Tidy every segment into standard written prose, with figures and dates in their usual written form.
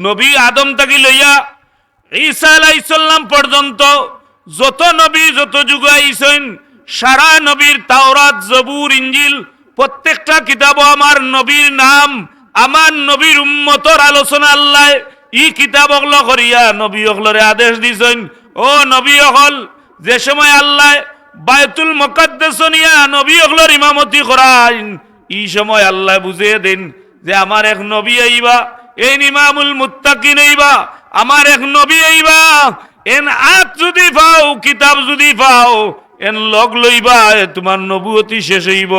নবী আদম থেকে লইয়া ঈসা আলাইহিস সালাম পর্যন্ত যত নবী যত যুগ আইছেন সারা নবীর তাওরাত জবুর ইনজিল প্রত্যেকটা কিতাবও আমার নবীর নাম আমার নবীর উম্মতর আলোচনা আল্লাহ ই কিতাব অগল করিয়া নবী অগলরে আদেশ দিছেন ও নবী অগল যে সময় আল্লাহ বায়তুল মুকাদ্দাস নিয়া নবী অগলর ইমামতি করাইন এই সময় আল্লাহ বুঝিয়ে দেন যে আমার এক নবী আইবা এন ইমামুল মুত্তাকিন আইবা আমার এক নবী আইবা এন আত যদি পাও কিতাব যদি পাও এন লগ লইবা তোমার নবুয়তি শেষ হইব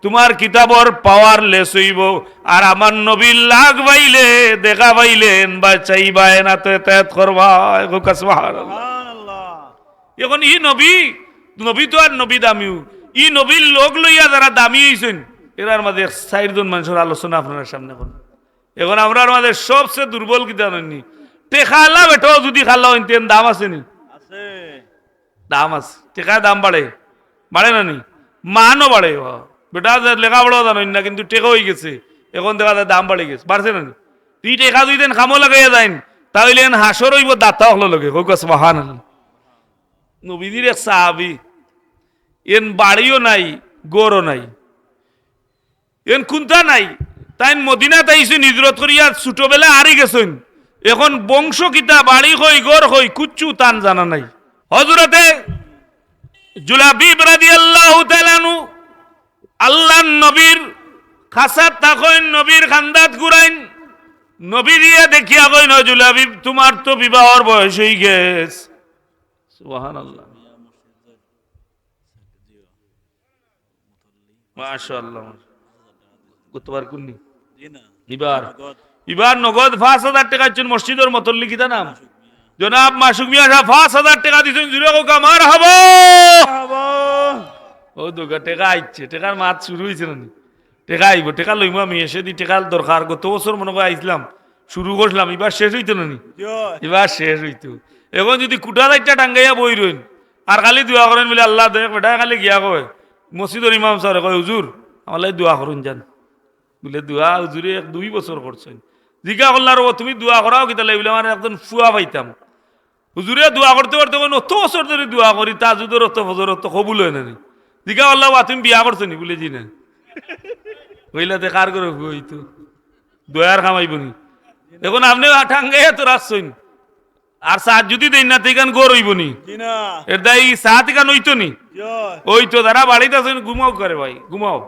তোমার কিতাবর পাওয়ার লেস হইব আর আমার নবীর লাগ পাইলে দেখা পাইলেন বা চাইবা না তো এত করবা সুবহানাল্লাহ। এখন ই নবী তো আর নবী দামিও ই নবীর লোক লইয়া যারা দামি হইছেন এরার মাঝে 4 জন মানুষের আলোচনা আপনার সামনে করুন। এখন আমরা আমাদের সবচেয়ে দুর্বল কিতা নই টেকা আল্লাহ বেটাও যদি খাল্লা হইতেন দাম আছে নি দাম আছে টেকা দাম বাড়ে না নি মানও বাড়ে বেটা লেখাপড়াও জানেন না কিন্তু টেকা হয়ে গেছে এখন দেখা যায় দাম বাড়ে গেছে বাড়ছে না নি তুই টেকা দুই দিন খামো লাগাইয়া যাইন তাহলে এন হাসর হইব দাতা হলো লগে হোক সুবহানাল্লাহ। নবীদের এক সাহাবী এন বাড়িও নাই গরও নাই এন কুন্তা নাই তাই মদিনাতে আইসেন হিজরত করিয়া ছোটবেলা হারি গেছেন এখন বংশ কিতা বাড়ি হই গড় হই কুচ্ছু তান জানা নাই। হযরতে জুলাবিব রাদিয়াল্লাহু তাআলা আনহু আল্লাহর নবীর খাসাত তাকইন নবীর খান্দাত ঘুরাইন নবী দিয়ে দেখিয়া কইন জুলাবিব তোমার তো বিবাহর বয়স হই গেছে সুবহানাল্লাহ মাশাআল্লাহ। কতবার কুননি এবার নগদ 5,000 টাকা দিচ্ছেন মসজিদের মতল্লি কিতা নাম জনাব মাসুক মিয়া সাহেব 5,000 টাকা দিচ্ছেন জুড়ে কোকা মার হাবা ও দুগা টাকা আইছে টাকার মাত শুরু হয়েছে না টাকা আইব টাকা লইমু আমি এসে দি টাকা দরকার গত বছর মনে করে আইছিলাম শুরু করলাম এবার শেষ হইতো না এবার শেষ হইতো এখন যদি কুটা একটা টাঙ্গাইয়া বই রইন আর খালি দোয়া করেন বলে আল্লাহ দেখ বেটা খালি গিয়া কয় মসজিদের ইমাম স্যার কয় হুজুর আমার দোয়া করুন যান বলে দোয়া হুজুরে 2 বছর করছেন জিজ্ঞা করলার তুমি দোয়া করাও কি তাহলে বলে আমার একজন ফুয়া পাইতাম হুজুরে দোয়া করতে করতে অত বছর ধরে দোয়া করি তাজুদের অত ফজর অত কবুল হয় না জিজ্ঞা করলাম তুমি বিয়া করছো নি বলে জি না কইলাতে কার করে হইতো দয়ার খামাইব নি এখন আপনি ঠাঙ্গাইয়া তো রাখছেন আর সাত যদি দেন না তেখান গোর হইব নি এর দাই সাত এখান হইতো নি ওই তো যারা বাড়িতে আছেন ঘুমাও করে ভাই ঘুমাও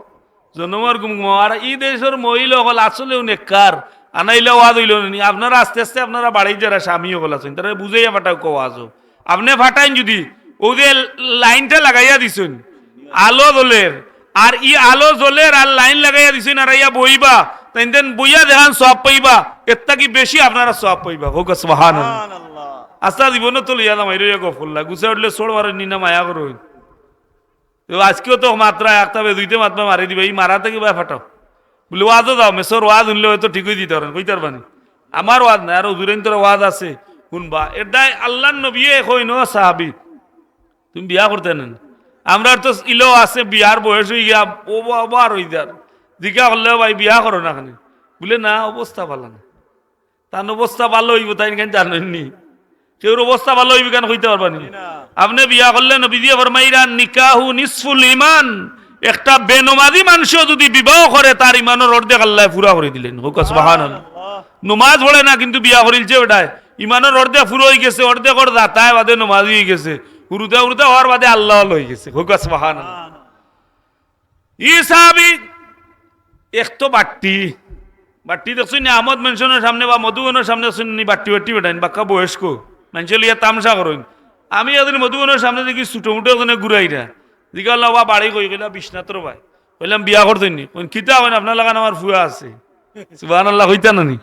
জন্মর ঘুমাও আর এই দেশের মহিলা হল আসলেও নেককার আনাইলে ওয়াজ হইল নি আপনারা আস্তে আস্তে আপনারা বাড়ির যারা স্বামী হল আছেন তারা বুঝাইয়া ফাটাও কোয়াজও আপনি ফাটাইন যদি ওদের লাইনটা লাগাইয়া দিছেন আলো জ্বলের আর ই আলো জ্বলের আর লাইন লাগাইয়া দিছেন আর ইয়া বইবা তাই বইয়া দেখান সব পাইবা এর কি বেশি আপনারা সব পাইবা হোক সুবহানাল্লাহ। আস্তা জীবনে তো লিয়া দাম এর গফল্লা গুছা উঠলে সোড় মারে নিনা মায়া করো আজকেও তো মাত্রা একটা দুইটা মাত্রা মারি দিবে এই মারাতে কি ফাটাও বলে ওয়াজও যাও মেসর ওয়াজ শুনলে হয়তো ঠিকই দিতে পারেন কইতার বানি আমার ওয়াজ নাই আর হুজুরেন তোর ওয়াজ আছে শুনবা এর দায় আল্লাহর নবী কইন সাহাবী তুমি বিয়া করতে নেন আমরা তো ইলো আছে বিয়ার বয়স হয়ে গিয়া ও আবার হয়ে যার জিজ্ঞা করলে ভাই বিয়া করো না খানে বলে না অবস্থা ভালো না তার অবস্থা ভালো হইব তাই কেন জানেননি কেউর অবস্থা ভালো হইব কেন কইতে পারবানি আপনি বিয়া করলে নবী দিয়ে ফরমাইরা নিকাহু নিসফুল ঈমান একটা বেনমাজি মানুষও যদি বিবাহ করে তার ঈমানের অর্ধেক আল্লাহ পুরা করে দিলেন হোক সুবহানাল্লাহ। নমাজ পড়ে না কিন্তু বিয়া করিলছে ওটাই ঈমানের অর্ধেক পুরো হয়ে গেছে অর্ধেক ওর দাতায় বাদে নমাজি হয়ে গেছে হুরুতে হুরুতে হওয়ার বাদে আল্লাহ হয়ে গেছে হোক সুবহানাল্লাহ। ই সাহাবী এক তো বাট্টি দেখছেন আহমদ মেনশনের সামনে বা মধুবনের সামনে শুনি বাট্টি বেটাইন বাক্কা বয়স্ক মানুষ লিয়া তামসা করেন আমি এদিন মধুবনের সামনে দেখি ছোটো মুটো ওখানে ঘুরাই না দিকে আল্লাহ বা বাড়ি কই গেলাম বিশ্বনাথর ভাই বললাম বিয়া করতেন নি কিতা হয় আপনার লাগান আমার ফুয়া আছে সুবহানাল্লাহ কইতা নানি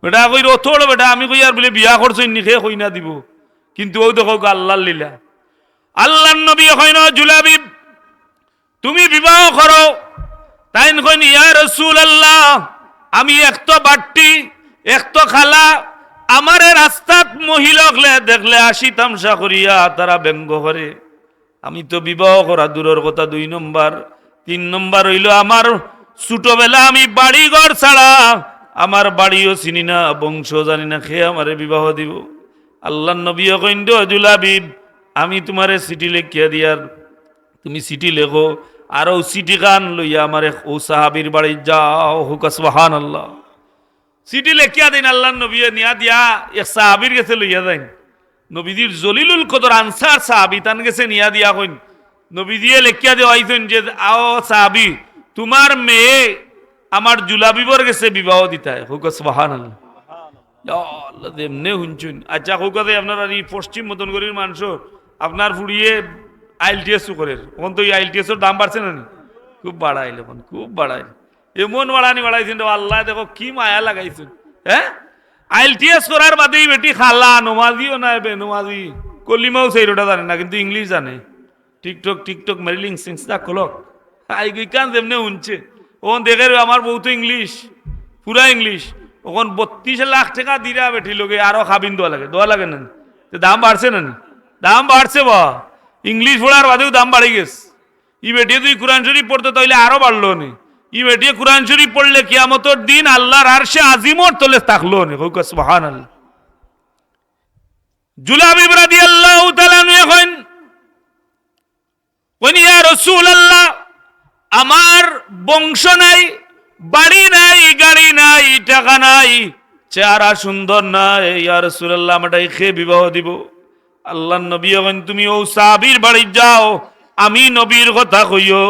বেটা কই রথোড় বেটা আমি কই আর বলে বিয়া করছেন নি খেয়ে কই না দিব কিন্তু ও দেখো আল্লাহর লীলা আল্লাহর নবী কইন জুলাবিব তুমি বিবাহ করো তাই কইন ইয়া রাসূলুল্লাহ আমি একতো বাট্টি একতো খালা আমারে রাস্তাত মহিলাকলে দেখলে আসি তামসা করিয়া তারা ব্যঙ্গ করে আমি তো বিবাহ করা দূরের কথা 2 নম্বর 3 নম্বর হইল আমার ছোটবেলা আমি বাড়ি ঘর ছাড়া আমার বাড়িও চিনি না, বংশ জানি না, খেয়ে আমারে বিবাহ দিব। আল্লাহ নবী কইন জুলাবিব, আমি তোমারে চিঠি লেখিয়া দিয়ার, তুমি চিঠি লেখো, আর ও চিঠি খান লইয়া আমারে ও সাহাবির বাড়ি যাও। হুকা সুবহানাল্লাহ। চিঠি লেখিয়া দিন আল্লাহ নবী নিয়া দিয়া এক সাহাবির কাছে লইয়া যাইন। নবীজির জলিলুল কদর আনসার সাহাবি তান গেছে নিয়া দিয়া কইন, নবী দিয়ে লেখিয়া দেওয়া হইছেন যে আও সাহাবি, তোমার মেয়ে আমার জুলাবিবর গেছে বিবাহ দিতায়। হুকা সুবহানাল্লাহ। আল্লাহ এমনি শুনছুন। আচ্ছা হুকাতে আপনার এই পশ্চিম মদনগরীর মানুষ আপনার ফুড়িয়ে IELTS করে, এখন তো এই IELTS দাম বাড়ছে না, খুব বাড়াইল, এখন খুব বাড়াইল, এমন বাড়ানি বাড়াইছেন আল্লাহ দেখো কি মায়া লাগাইছেন। হ্যাঁ, IELTS করার বাদেই বেটি খালা, নমাজিও নাই, বেনমাজি, কলিমাও সেইটা জানে না, কিন্তু ইংলিশ জানে। টিকটক মেরিলিং সিংসটা খোলক আইকান যেমনি শুনছে, ওখান দেখে আমার বউ তো ইংলিশ, পুরা ইংলিশ, ওখান 32 লাখ টাকা দিরা বেঠি লোকে আরো খাবিন দোয়া লাগে না, দাম বাড়ছে না, দাম বাড়ছে বা ইংলিশ পড়ার বাদেও দাম বাড়ে গেছে। ই বেটিয়ে তুই কোরআন শরীফ পড়তে তাইলে আরো বাড়লো নি, ই বেটিয়ে কোরআন শরীফ পড়লে কিয়ামতের দিন আল্লাহর আরশে আজিমর তলে থাকলো নি। সুবহানাল্লাহ। জুলাবিব রাদিয়াল্লাহু তাআলা এখন ইয়া রাসূলুল্লাহ, আমার বংশ নাই, বাড়ি নাই, গাড়ি নাই, টাকা নাই, চেহারা সুন্দর নাই, ইয়া রাসূলুল্লাহ আমাটাই খেয়ে বিবাহ দিব। আল্লাহ নবী এখন তুমি ও সাহাবীর বাড়ি যাও, আমি নবীর কথা কইও,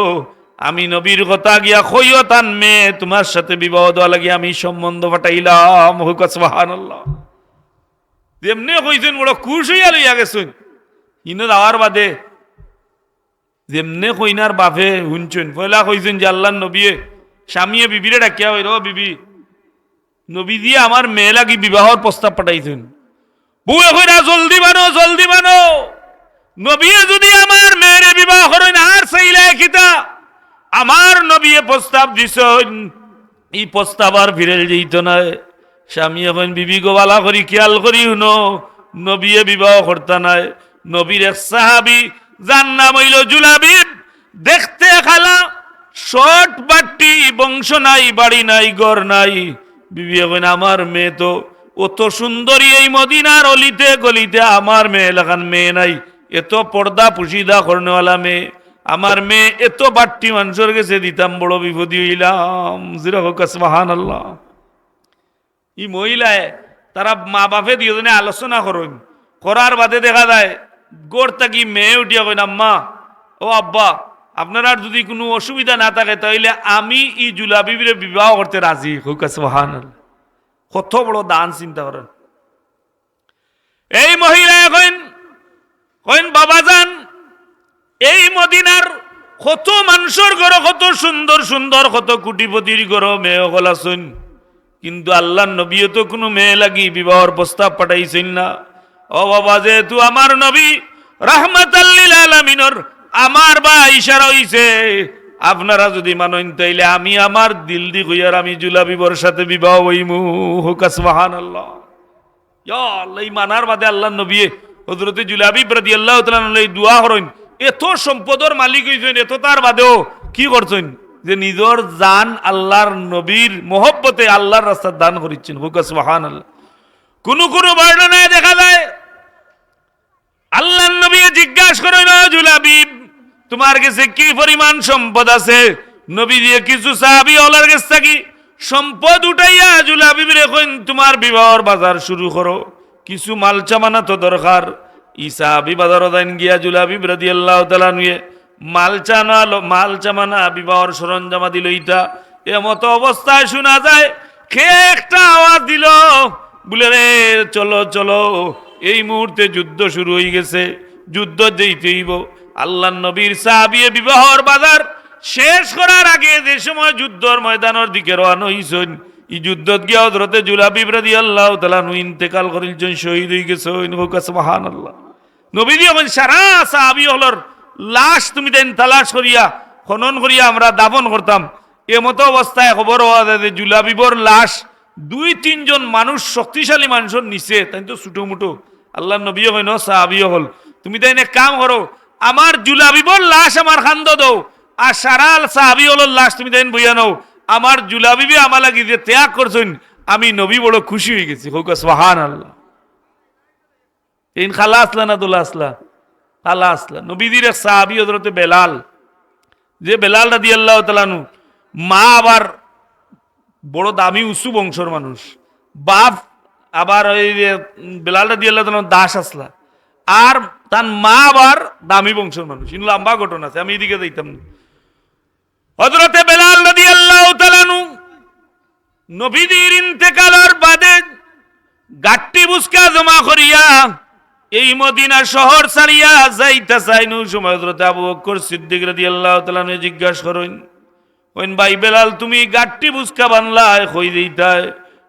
আমি নবীর কথা গিয়া কইও তান মেয়ে তোমার সাথে বিবাহ দেওয়া লাগি আমি সম্বন্ধ পাঠাইলাম। হুকা সুবহানাল্লাহ। যেমনি কইছেন বড় খুশি হইয়া লইয়া গেছেন। ইনো যাওয়ার বাদে যেমনে কইনার বাপে শুনছেন, পয়লা কইছেন যে আল্লাহ নবী স্বামীয়ে বিবিরে ডাকিয়া হইল, বিবি নবী দিয়ে আমার মেয়ে লাগি বিবাহর প্রস্তাব পাঠাইছেন। বুয়ে কইরা জলদি বানো, জলদি বানো, নবী যদি আমার মেয়েরে বিবাহ করেন আর চাইলে কিতা, আমার নবী প্রস্তাব দিছেন, এই প্রস্তাব আর ফিরে যেত না। স্বামী এখন বিবি গোবালা করি খেয়াল করি শুনো, নবী বিবাহ করতা নাই। নবীর এক সাহাবি যার নাম হইল জুলাবিব, দেখতে খালা, শর্ট বাট্টি, বংশ নাই, বাড়ি নাই, ঘর নাই। বিবি এখন আমার মেয়ে তো অত সুন্দরী, এই মদিনার অলিতে গলিতে আমার মেয়ে লাগান মেয়ে নাই, এত পর্দা পুশিদা করনেওয়ালা মেয়ে, আমার মেয়ে এত বাট্টি মানুষের কাছে দিতাম, বড় বিপদী হইলাম। সুবহানাল্লাহ। এই মহিলায় তারা মা বাপে দুজনে আলোচনা করেন, করার বাদে দেখা যায় গোড় থাকি মেয়ে উঠিয়া কইন, আম্মা ও আব্বা, আপনার যদি কোনো অসুবিধা না থাকে তাইলে আমি ই জুলাবিবিরে বিবাহ করতে রাজি। সুবহানাল্লাহ। কত বড় দান চিন্তা করেন। এই মহিলা এখন কইন, বাবা যান, এই মদিনার কত মানুষের ঘর, কত সুন্দর সুন্দর, কত কোটিপতির ঘর মেয়ে হল আছেন, কিন্তু আল্লাহ নবী তো কোনো মেয়ে লাগি বিবাহর প্রস্তাব পাঠাইছেন না। ও বাবা, যেহেতু আমার নবী রাহমাতাল লিল আলামিনের আমার বা ইশারা হইছে, আপনারা যদি মানেন তাইলে আমি আমার দিল দি কইয়ার আমি জুলাবিবর সাথে বিবাহ হইমু। হুকা সুবহানাল্লাহ। ইয়া আল্লাহ, মানার বাদে আল্লাহ নবী হযরত জুলাবিব রাদিয়াল্লাহু তাআলা আনহু দোয়া করেন, এত সম্পদের মালিক হইছেন, এত তার বাদেও কি করছেন যে নিজের জান আল্লাহর নবীর মহব্বতে আল্লাহর রাস্তায় দান করিচ্ছেন। হুকা সুবহানাল্লাহ। কোন বর্ণনায় দেখা যায় আল্লাহর নবী জিজ্ঞাসা করেন, জুলাবিব তোমার কাছে কি পরিমাণ সম্পদ আছে? নবী দিয়ে কিছু সাহাবী ওলার কাছ থেকে সম্পদ উঠাইয়া জুলাবিবরে কইন, তোমার বিবাহর বাজার শুরু করো, কিছু মাল চামানা তো দরকার। ই সাহাবী বাজারও যাইন গিয়া জুলাবিব রাদিয়াল্লাহু তাআলা নিয়ে মাল চামানা বিবাহর সরঞ্জামাদি লইতা। এমতো অবস্থায় শোনা যায় কে একটা আওয়াজ দিল, বলে রে চলো চলো, এই মুহূর্তে যুদ্ধ শুরু হয়ে গেছে, যুদ্ধ যেতে হইব। আল্লাহ নবীর সাহাবী বিবাহর বাজার শেষ করার আগে যে সময় যুদ্ধর ময়দানের দিকে রওনা হইছেন, এই যুদ্ধত গিয়া হযরতে জুলাবিব রাদিয়াল্লাহু তাআলা ইন্তেকাল করিলছেন, শহীদ হয়ে গেছেন। সুবহানাল্লাহ। নবী দিয়ে সারা সাহাবী হলর লাশ তুমি দেন তালাশ করিয়া খনন করিয়া আমরা দাফন করতাম। এমতো অবস্থায় খবর হওয়া যায় যে জুলাবিবর লাশ 2-3 জন মানুষ, শক্তিশালী মানুষের নিচে, তাই তো ছোটো মুটো। আল্লাহ নবী হইন সাহাবী হল, তুমি তাই এক কাম করো, আমার জুলাবিবর লাশ আমার খান্দ দাও, আর সারা সাহাবী হল লাশ তুমি তাই বইয়া নাও। আমার জুলাবিবি আমার লাগি যে ত্যাগ করছেন, আমি নবী বড় খুশি হয়ে গেছি। হোক সুবহানাল্লাহ। ইন খালা আসলা না দোলা আসলা? খালা আসলা। নবীদের এক সাহাবী হযরত বেলাল, যে বেলাল রাদিয়াল্লাহু তাআলা আনহু মা আবার বড় দামি উঁচু বংশর মানুষ, বাপ আবার ওই বেলাল রাদিয়াল্লাহু তাআলা দাস আসলা, আর তার মা আবার দামি বংশের মানুষ। ইন লম্বা ঘটনা আছে, আমি এদিকে যাইতাম না। হযরত বেলাল রাদিয়াল্লাহু তাআলা আনহু নবীদের ইন্তেকালের বাদে গাট্টি বুসকা জমা করিয়া এই মদিনা শহর ছাড়িয়া যাইতা চাইনু সময় হযরত আবু বকর সিদ্দিক রাদিয়াল্লাহু তাআলা আনহু জিজ্ঞাসা করেন, কইন ভাই বেলাল তুমি গাট্টি বুসকা বানলা কই দিতায়?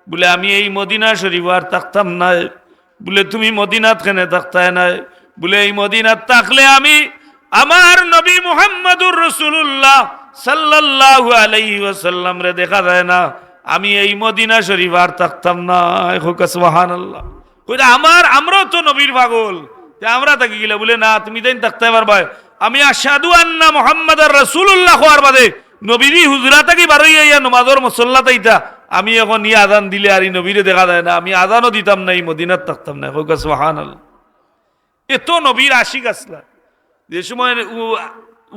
বলে আমি এই মদিনা শরীফ আর থাকতাম না। বলে তুমি মদিনাত কেনে থাকতায় না? বলে এই মদিনাত থাকলে আমি আমার নবী মুহাম্মদুর রাসূলুল্লাহ সাল্লাল্লাহু আলাইহি ওয়াসাল্লাম রে দেখা যায় না, আমি এই মদিনা শরীফ আর থাকতাম না। সুবহানাল্লাহ। কইরা আমরাও তো নবীর পাগল, আমরা থাকি গেলে। বলে না, তুমি তাই থাকতে পারবা। আমি আশহাদু আন্না মুহাম্মাদার রাসূলুল্লাহ হওয়ার বাদে নবীরই হুজরা থাকি বারই ইয়া নমাজের মুসল্লা তাইতা আমি এখন ই আজান দিলে আর নবীরে দেখা যায় না, আমি আজানও দিতাম না, এই মদিনাত থাকতাম না। সুবহানাল্লাহ। এত নবীর আশিক আসলা। যে সময়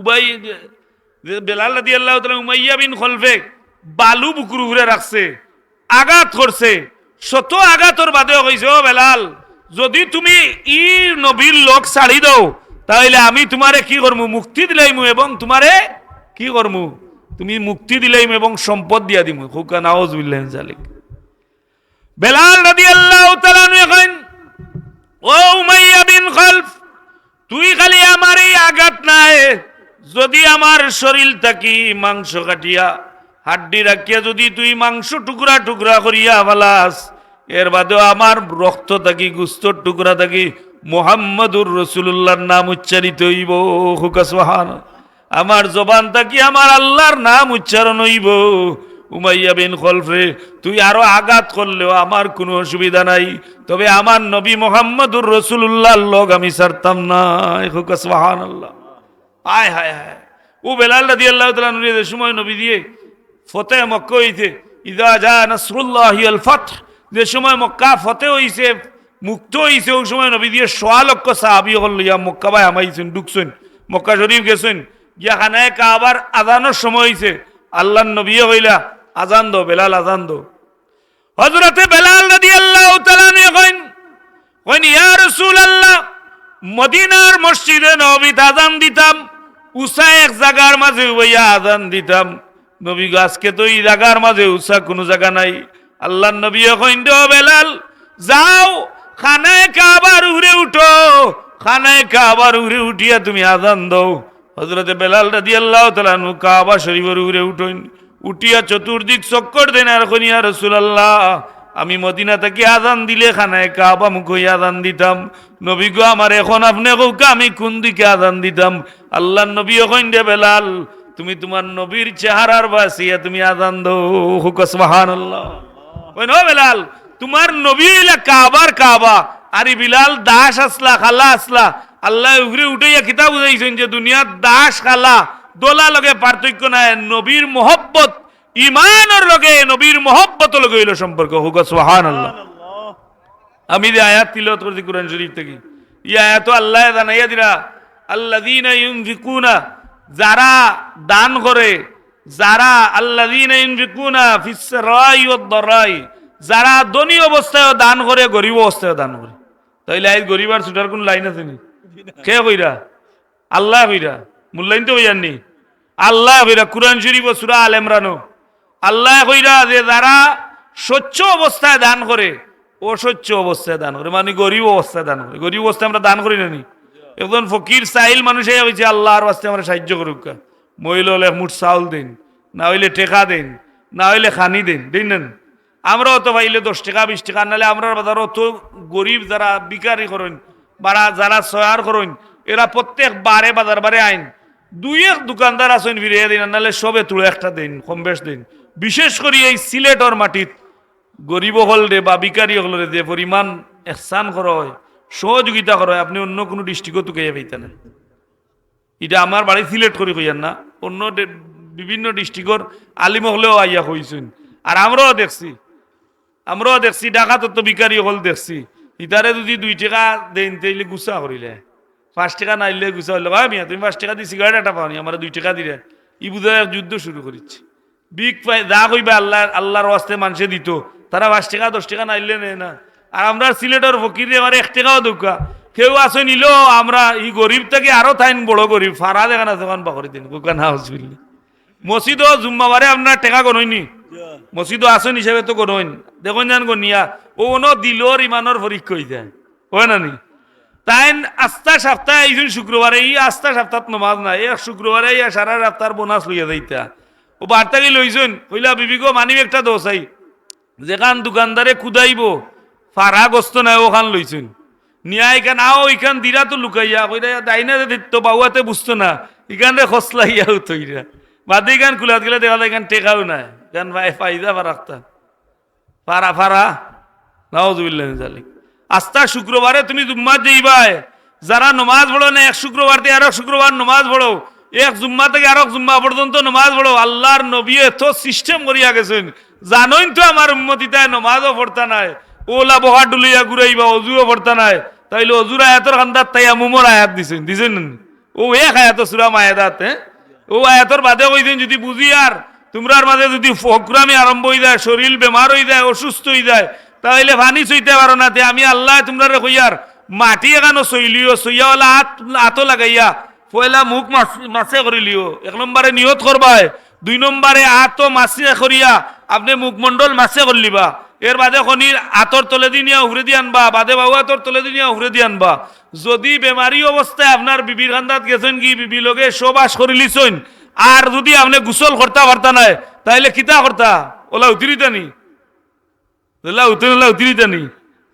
উবাই বেলাল রাদিয়াল্লাহু তাআলা উমাইয়া বিন খলফে বালু বুকুর উপরে রাখছে, আঘাত করছে, শত আঘাতর বাদেও কইছে, ও বেলাল যদি তুমি ই নবীর লোক ছাড়ি দাও তাহলে আমি তোমারে কি করমু? মুক্তি দিলাইমু এবং তোমারে কি করমু? তুমি মুক্তি দিলাইমু এবং সম্পদ দিয়া দিমু। হুকা নাউযুবিল্লাহি মিন যালিক। বেলাল রাদিয়াল্লাহু তাআলা এখন, ও উমাইয়া বিন খলফ তুই খালি আমার এই আঘাত নাই, যদি আমার শরীর থাকি মাংস কাটিয়া হাড্ডি রাখিয়া যদি তুই মাংস টুকরা টুকরা করিয়া ফেলাস, এর বাদেও আমার রক্ত থাকি গুস্তর টুকরা থাকি মুহাম্মদুর রাসূলুল্লাহর নাম উচ্চারিত হইব। সুবহানাল্লাহ। আমার জবান থাকি আমার আল্লাহর নাম উচ্চারণ হইব। উমাইয়া বিন খলফ রে, তুই আরো আঘাত করলেও আমার কোনো অসুবিধা নাই, তবে আমার নবী মুহাম্মদুর রাসূলুল্লাহর লোক আমি ছাড়তাম না। সুবহানাল্লাহ। আয় হায় হায়। ও বেলাল রাদিয়াল্লাহু তাআলা এর সময় নবী দিয়ে ফতেহ মক্কা হইছে, ইযা জা নাসরুল্লাহি ওয়াল ফাতহ, যে সময় মক্কা ফতেহ হইছে, মুক্ত হইছে, ওই সময় নবী দিয়ে 100 লক্ষ সাহাবী হল লইয়া মক্কা ভাই আমাইছেন, ঢুকছেন, মক্কা শরীফ গেছেন, গিয়া খানায় কাবার আজানের সময় হইছে, আল্লাহর নবী কইলা আজান দাও বেলাল, আজান দাও। হযরতে বেলাল রাদিয়াল্লাহু তাআলা কইন ইয়া রাসূলুল্লাহ মদিনার মসজিদে নববীতে আজান দিতাম, উসা এক জায়গার মাঝে হইয়া আজান দিতাম। নবী আজকে তো এই জায়গার মাঝে উসা কোনো জায়গা নাই। আল্লাহর নবী কইন দো বেলাল যাও খানায় কাবার উড়ে উঠো, খানায় কাবার উড়ে উঠিয়া তুমি আজান দাও। হযরতে বেলাল রাদিয়াল্লাহু তাআলা আনহু কাবা শরীফের উড়ে উঠেন, উঠিয়া চতুর্দিক চক্কর দেন আর কইন ইয়া রাসূলুল্লাহ আমি মদিনা থেকে আজান দিলে খানায় কাবা মুখ হইয়া আজান দিতাম, নবী গো আমার এখন আপনি কৌকা আমি কোন দিকে আজান দিতাম? আল্লাহর নবী কইন দে বেলাল তুমি তোমার নবীর চেহারার বাসিয়া তুমি আজান দাও। সুবহানাল্লাহ। কইন ও বেলাল তোমার নবী হইলা কাবার কাবা, আর বিলাল দাস আসলা খালা আসলা। আল্লাহ উগরে উঠাইয়া কিতাব বুঝাইছেন যে দুনিয়ার দাস খালা দোলা লগে পার্থক্য নাই, নবীর মহব্বত ইমানের লগে নবীর মহব্বত লগে হইল সম্পর্ক। সুবহানাল্লাহ। আমি যে আয়াত তিলাওয়াত করছি কোরআন শরীফ থেকে, এই আয়াত আল্লাহ জানাইয়া দিরা আল্লাযীনা ইউনফিকুনা, যারা দান করে, যারা আল্লাযীনা ইউনফিকুনা ফিস সারাই ওয়াদ দারাই, যারা ধনী অবস্থায় দান করে গরিব অবস্থায় দান করে। তাইলে এই গরিব আর ছুটার কোন লাইন আছে নি? কে কইরা? আল্লাহ কইরা। মূল্যায়ন তো হইয়াননি, আল্লাহ কইরা। কোরআন শরীফ সূরা আল ইমরানও আল্লাহ কইরা যে যারা স্বচ্ছ অবস্থায় দান করে, অস্বচ্ছ অবস্থায় দান করে, মানে গরিব অবস্থায় দান করে। গরিব অবস্থায় আমরা দান করি না নি? একজন ফকির সাইল মানুষ হয়েছে, আল্লাহর বাস্তে আমরা সাহায্য করুক, মহিলা হলে এক মুঠ চাউল দিন, না হইলে টেকা দেন, না হইলে খানি দেন, দিন নেন। আমরা অত পাইলে 10 টাকা 20 টাকা, নাহলে আমরা বাজার অত গরিব যারা বিকারি করেন বা যারা সয়ার করেন, এরা প্রত্যেক বারে বাজার বারে আইন 2-1 দোকানদার আছেন ফিরিয়ে দিন, নাহলে সবে তুলে একটা দিন, কম বেশ দিন। বিশেষ করে এই সিলেটর মাটিত গরিব হল রে বা বিকারি হল রে যে পরিমাণ এহসান করা হয়, সহযোগিতা করা হয়, আপনি অন্য কোনো ডিস্ট্রিক্টও তুকে পাইতেন। এটা আমার বাড়ি সিলেট করে কইয়ান না, অন্য বিভিন্ন ডিস্ট্রিক্টর আলিম হলেও আইয়া কইছেন, আর আমরাও দেখছি। আমরাও দেখছি ডাকাত তো বিকারি হল দেখছি ইতারে যদি 2 টাকা দেন তাইলে গুছা করিলে 5 টাকা নাইলে গুছা হইলে ভাই মিয়া তুমি 5 টাকা দিয়ে সিগারেট একটা পাওনি আমার 2 টাকা দিলে ই বুঝায় যুদ্ধ শুরু করিচ্ছে বিগ পাই যা কইবে আল্লাহর ওয়াস্তে মানুষে দিত তারা 5 টাকা 10 টাকা নাইলে নেয় না আর আমরা সিলেটের ফকিরে আমার 1 টাকাও দৌকা কেউ আসে নিল আমরা এই গরিব থেকে আরো থাইন বড় গরিব ফারা দেখা না দোকান বাকরি দিন দোকান হাউস বিল্লি মসজিদও জুম্মাবারে আপনার টাকা গণইনি মসজিদও আসন হিসেবে তো গণইন দেখুন জান গনিয়া ও ন দিলর ইমানর পরীক্ষা হয়ে যায় হয় না নি তাই আস্থা সপ্তাহে এইজন শুক্রবারে এই আস্থা সপ্তাহ নমাজ না এই শুক্রবারে সারা রাস্তার বোনাস লইয়া যাইতা ও বার্তা কি লইছেন কইলা বিবিগো মানিব একটা দোসাই যেখান দোকানদারে কুদাইব ফারা গস্ত নাই ওখান লইছেন নিয়া এখান আও এখান দিরা তো লুকাইয়া কইরা দাইনা তো বাউয়াতে বুঝতো না এখানে খসলাইয়া উঠইরা বাদে এখান কুলাত গেলে দেখা যায় এখান টেকাও নাই এখান ভাই ফাইদা ফারাক্তা ফারা ফারা নাউজুবিল্লাহ মিন যালিক আস্থা শুক্রবারে তুমি জুম্মা যাইবাই যারা নমাজ পড়ো না এক শুক্রবার থেকে আরেক শুক্রবার নমাজ পড়ো এক জুম্মা থেকে আরেক জুম্মা পর্যন্ত নমাজ পড়ো আল্লাহর নবী এত সিস্টেম করিয়া গেছেন জানোই তো আমার উম্মতিতায় নমাজও পড়তা নাই ওলা বহা ডুলিয়া ঘুরাইবা অজুও পড়তা নাই তাইলে অজুর আয়াতর খান্দার তাইয়ামুমর আয়াত দিছেন ও এক আয়াত সূরা মায়েদাত ও আয়াতর বাদে কইছেন যদি বুঝি আর তোমরার মাঝে যদি ফকরামি আরম্ভ হয়ে যায় শরীর বেমার হয়ে যায় অসুস্থ হয়ে যায় তাইলে ভানি সইতে পারো না আমি আল্লাহ তোমরা কইয়ার মাটি এখানো সইলিও সইয়াওয়ালা আতো লাগাইয়া পয়লা মুখ মাছে করিলিও 1 নম্বরে নিয়ত করবাই 2 নম্বরে আতো মাছে করিয়া আপনি মুখমণ্ডল মাছে করলিবা এর বাদে খনির আতর তলে দিনিয়া উহরে দিয়ে আনবা বাদে বাবু আতর তলে দিনিয়া উহরে দিয়ে আনবা যদি বেমারি অবস্থায় আপনার বিবির খান্দাত গেছেন কি বিবি লগে সবাস করিলিছেন আর যদি আপনি গোসল করতে পারতা নাই তাইলে কিতা করতা ওলা উতিরিতানি উতিরিতানি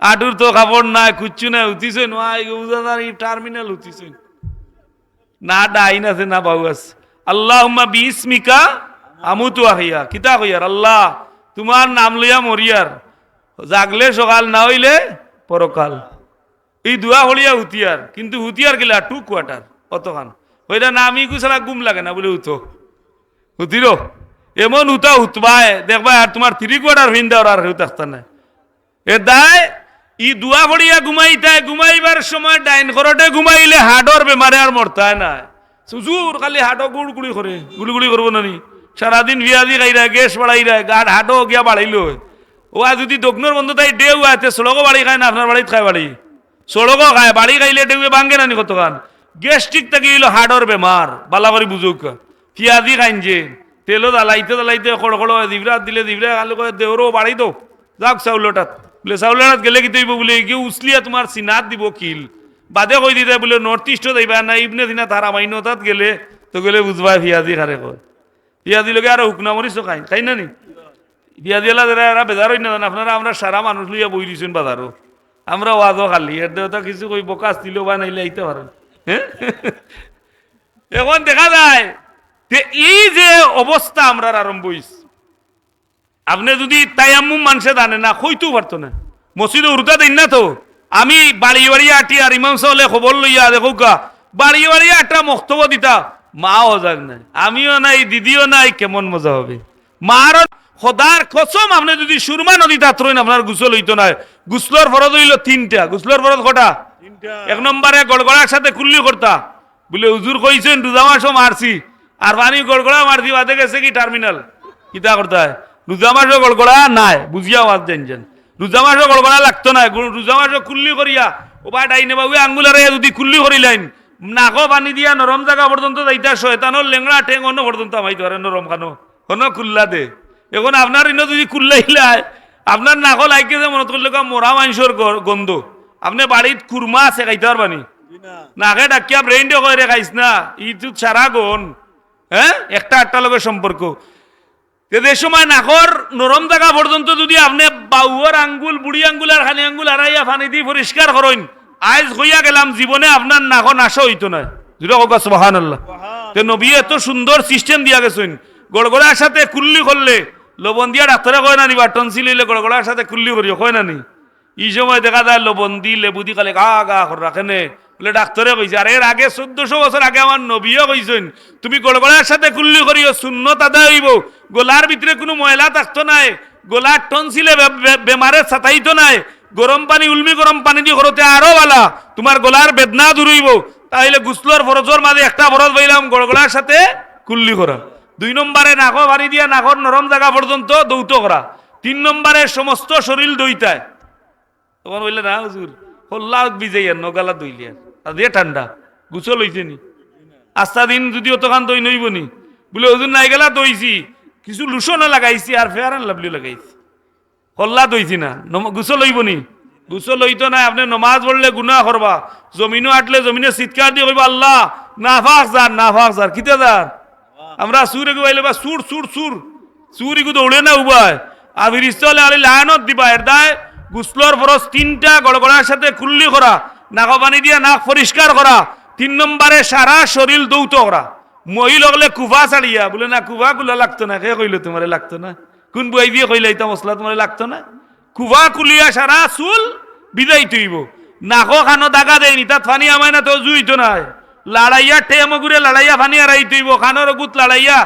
আটুর তো খাবার নাই কুচ্ছু নাই উঠিছেন টার্মিনাল উঠিছেন না ডাইন আছে না বাবু আছে আল্লাহুম্মা বিইসমিকা আমুতু আহিয়া কিতা কইয়ার আল্লাহ তোমার নাম লইয়া মরিয়ার জাগলে সকাল না হইলে পরকাল এই দুয়া হলিয়া হুতিয়ার কিন্তু হুতিয়ার গেলা 2 কোয়ার্টার অতখান ওইটা না আমি গুছালা গুম লাগে না বলে উঠো হুতির এমন উঠা উঠবায় দেখবা আর তোমার 3 কোয়ার্টার ভিন দেওয়ার আর কেউ থাকতা না এ দায় ই দুয়া ভরিয়া ঘুমাইতায় ঘুমাইবার সময় ডাইন ঘরতে ঘুমাইলে হাড়র বেমারে আর মরতায় না সুজুর খালি হাড়ো গুড়গুড়ি করে গুড়গুড়ি করবো না নি সারাদিন ভিয়াজি খাইরা গ্যাস বাড়াইরা গাঢ় হাঁটো গিয়া বাড়াইলো ও যদি দক্ষিণের বন্ধু তাই ডেউ আছে সড়কও বাড়ি খায় না আপনার বাড়িতে খায় বাড়ি সড়কও খায় বাড়ি খাইলে ডেউয়ে ভাঙ্গে না নি কতক্ষণ গ্যাস্ট্রিক থেকে এলো হাড়র বেমার বালা করে বুঝুক পিয়াজি খাইন যে তেলও দালাইতে খড়খড় দিবরা দিলে দিবরা আলু করে দেহরও বাড়ি দো যাক চাউলটাত বলে চাউলটাত গেলে কি তৈব বলে কেউ উসলিয়া তোমার সিনাত দিব কিল বাদে কই দিতে বলে নর্থ ইস্টও যাইবা না ইবনে দিনা তারা মাইনতাত গেলে তো গেলে বুঝবা পিয়াজি খারে কয় পিয়াজি লোকে আর হুকনা মরিচও খাই না নি পিয়াজি এলা যারা বেজার হই না জান আপনারা আমরা সারা মানুষ লইয়া বই দিয়েছেন বাজারও আমরা ওয়াজও খালি এর দেওয়া কিছু কই বকাস দিল বা নাইলে আইতে পারেন হ্যাঁ এখন দেখা যায় যে এই যে অবস্থা আমরা আরম্ভ হইছে আপনি যদি তায়াম্মুম মানুষে জানে না কইতেও পারতো না মসজিদে উর্দা দেন না তো আমি বাড়ি বাড়ি আটি আর ইমাম সাহেব খবর লইয়া দেখো বাড়ি বাড়ি আটা মক্তব্য দিতা মাও যাক নাই আমিও নাই দিদিও নাই কেমন মজা হবে মার খোদার কসম আপনি যদি সুরমা নদীতে আত্রইন আপনার গুসল হইতো না গুসলর ফরজ হইল 3টা গুসলর ফরজ কটা 1 নম্বরে গড়গড়ার সাথে কুল্লি করতা বলে হুজুর কইছেন রোজা মাসও মারছি আর পানি গড়গড়া মারছি বাদে গেছে কি টার্মিনাল কিতা করতে হয় রোজা মাসও গড়গড়া নাই বুঝিয়া ওয়াজ জানছেন রোজা মাসও গড়গড়া লাগতো না রোজা মাসও কুল্লি করিয়া ও বা ডাইনে বাবু আঙ্গুলারে যদি কুল্লি করিলেন নাকো পানি দিয়া নরম জায়গা পর্যন্ত যাইতা শয়তানোর লেংড়া ঠেং অন্য পর্যন্ত আমাইতে পারে নরম খানো হন কুল্লা দে এখন আপনার ইনো যদি কুল্লাইলায় আপনার নাকো লাইকে যে মনে করলে মরা মাংসর গন্ধ আপনি বাড়িত কুরমা আছে খাইতে পারবানি নাকে ডাকিয়া ব্রেইন ডে করে খাইস না ইটু সারা গন হ্যাঁ একটা আটটা লোকের সম্পর্ক যে সময় নাকর নরম জায়গা পর্যন্ত যদি আপনি বাউর আঙ্গুল বুড়ি আঙ্গুল আর খানি আঙ্গুল হারাইয়া পানি দিয়ে পরিষ্কার করেন আজ হইয়া গেলাম জীবনে আপনার নাকো নাশা হইতো না যেটা হোক সুবহানাল্লাহ তো নবী এত সুন্দর সিস্টেম দিয়া গেছেন গড়গড়ার সাথে কুল্লি করলে লবণ দিয়া ডাক্তারে কয় না নি বা টনসিল হইলে গড়গড়ার সাথে কুল্লি করিও কয় না নি এই সময় দেখা যায় লবণ দি লেবু দি খালে গা গা করে রাখেনে বলে ডাক্তারে কইছে আর এর আগে 1400 বছর আগে আমার নবীও কইছেন তুমি গড়গড়ার সাথে কুল্লি করিও সুন্নত আদায় হইব গোলার ভিতরে কোনো ময়লা থাকতো নাই গলার টনসিলে বেমারে ছাতাইতো নাই, গরম পানি উলমি গরম পানি দিয়ে করতে আরো বালা, তোমার গলার বেদনা দূর হইব। তাইলে গুসলর ফরজর মাঝে একটা ফরজ বইলাম গড়গড়ার সাথে কুল্লি করা। 2 নম্বরে নাকো ভারি দিয়া নাকর নরম জায়গা পর্যন্ত দৌত করা। 3 নম্বরে সমস্ত শরীর দইতায়। তখন বললে না হুজুর হল্লা বিজাইয়ার নগালা দইলিয়ার আর দিয়ে ঠান্ডা গুছল হইছে নি আস্তা দিন যদি অতখান দই নইব নি বলে হুজুর নাই গেলা দইছি কিছু লুসনও লাগাইছি আর ফেয়ার অ্যান্ড লাভলি লাগাইছি, হল্লা দইছি না, গুছল হইব নি? গুছল হইতো না। আপনি নমাজ পড়লে গুনাহ করবা, জমিনও আটলে জমিনে চিৎকার দিয়ে কইবা আল্লাহ নাফাক যার নাফাক যার কিতে যার। আমরা সুরে গাইলে বা সুর সুর সুর সুরি কু দৌড়ে না উবায় আর ফিরিস্তালে আলী লায়নত দিবা। এর দায় গুসলর ফরজ 3টা গড়গড়ার সাথে কুল্লি করা, নাক পানি দিয়ে নাক পরিষ্কার করা। 3 নম্বরে সারা শরীর দৌত করা। মহিল হলে কুফা ছাড়িয়া বলে না কুফা গুলা লাগতো না, কে কইলো তোমারে লাগতো না? কোন বই দিয়ে কইলে এটা মশলা তোমার লাগতো না? কুফা কুলিয়া সারা চুল বিদায় তুইব, নাকো খানো দাগা দেয়নি, তাত ফানি আমায় না তো জুইতো নাই, লড়াইয়া টেম ঘুরে লড়াইয়া ফানি আড়াই তুইব, খানোর গুত লড়াইয়া।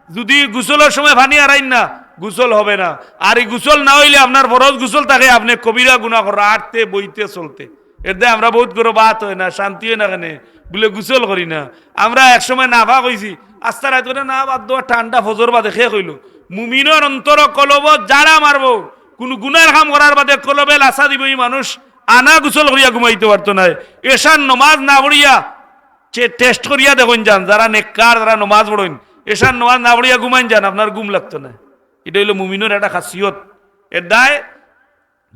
যদি গুসলের সময় ফানি আড়াইন না গুসল হবে না। আর এই গুসল না হইলে আপনার ফরজ গুসল থাকে, আপনি কবিরা গুনাহ করা আটতে বইতে চলতে। এর দিয়ে আমরা বহুত করে বাত হয় না, শান্তি হয় না, কেন বলে গুসল করি না। আমরা একসময় নাফা কইছি আস্তা রাত করে না বাদ দেওয়া ঠান্ডা ফজর বাদে খেয়ে কইল মুমিনের অন্তর কলব যারা মারবো কোন গুনার কাম করার বাদে কলবে লাসা দিব মানুষ আনা গুসল করিয়া ঘুমাইতে পারতো না। এশার নমাজ না পড়িয়া টেস্ট করিয়া দেখুন যান, যারা নেককার যারা নমাজ পড়েন এশার নমাজ না পড়িয়া ঘুমাইন যান, আপনার ঘুম লাগতো না। এটা হইল মুমিনের একটা খাসিয়ত। এর দায়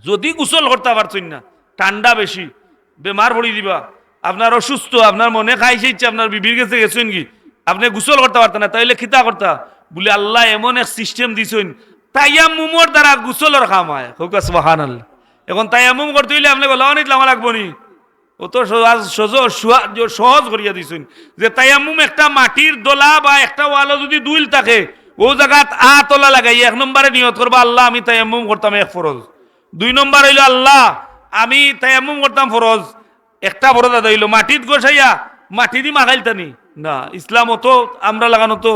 যদি গুসল করতে পারছেন না, ঠান্ডা বেশি বেমার পড়ি দিবা, আপনার অসুস্থ, আপনার মনে খাইছে ইচ্ছে, আপনার বিবির কাছে গেছেন কি আপনি গুসল করতে পারতেন না, তাইলে খিতা করতা বলে আল্লাহ এমন এক সিস্টেম দিছেন তায়াম্মুমের দ্বারা গুসলের কাম হয়। হোক সুবহানাল্লাহ। এখন তায়াম্মুম করতে হইলে আপনি গলাওয়ানিত লামা লাগবো নি, ও তো সহজ করিয়া দিছেন যে তায়াম্মুম একটা মাটির দোলা বা একটা ওয়ালও যদি দুইল থাকে ও জায়গাত তোলা লাগাই 1 নম্বরে নিয়ত করবা আল্লাহ আমি তায়াম্মুম করতাম এক ফরজ। 2 নম্বর হইল আল্লাহ আমি তায়াম্মুম করতাম ফরজ, একটা ফরজ আদা হইল মাটিত গোসাইয়া মাটি দি মাখাইলতানি না। ইসলাম তো আমরা লাগানো তো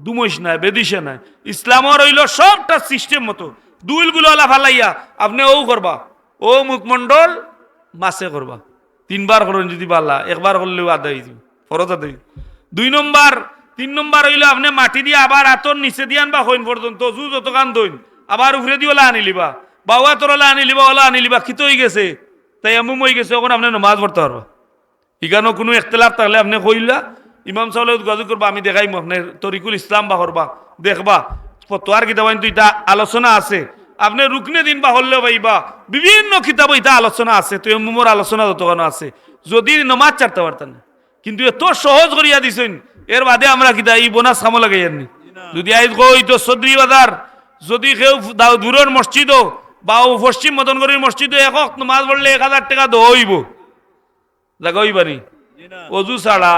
দুমইস নাই বেদিসে নাই, ইসলামর হইল সবটা সিস্টেম মতো। দুইলগুলো আলা ফালাইয়া আপনি ও করবা, ও মুখমন্ডল মাসে করবা, 3 বার করেন যদি বাল্লা, একবার করলেও আদায় ফরজ আদায়। 2 নম্বর 3 নম্বর হইল আপনি মাটি দিয়ে আবার আতর নিচে দিয়ে আনবা হইন পর্যন্ত জু যতখান দইন আবার উপরে দিয়ে ওলা আনি লিবা, বাবা তোর ওলা আনি লিবা, ওলা আনি লিবা, খিত হয়ে গেছে তাই এমন হয়ে গেছে, ওখানে আপনি নামাজ পড়তে পারবা। এখানেও কোনো একতলাফ থাকলে আপনি কইলা ইমাম সাহেব যোগাযোগ করবা, আমি দেখাইম আপনার তরিকুল ইসলাম বা করবা দেখবা ফতোয়ার কিতাব কিন্তু এটা আলোচনা আছে, আপনি রুকনে দিন বা হল্লে পাইবা বিভিন্ন কিতাব এটা আলোচনা আছে, তো এমুমর আলোচনা যতক্ষণ আছে যদি নমাজ চারতে পারতেন না। কিন্তু এত সহজ করিয়া দিছেন, এর বাদে আমরা কিতা এই বোনাস খামো লাগাইয়ানি। যদি আইজ কই তো সদরি বাজার যদি কেউ দূরের মসজিদও বা পশ্চিম মদনগরীর মসজিদও একক নমাজ পড়লে 1000 টাকা দইব লাগাইবানি। অজু ছাড়া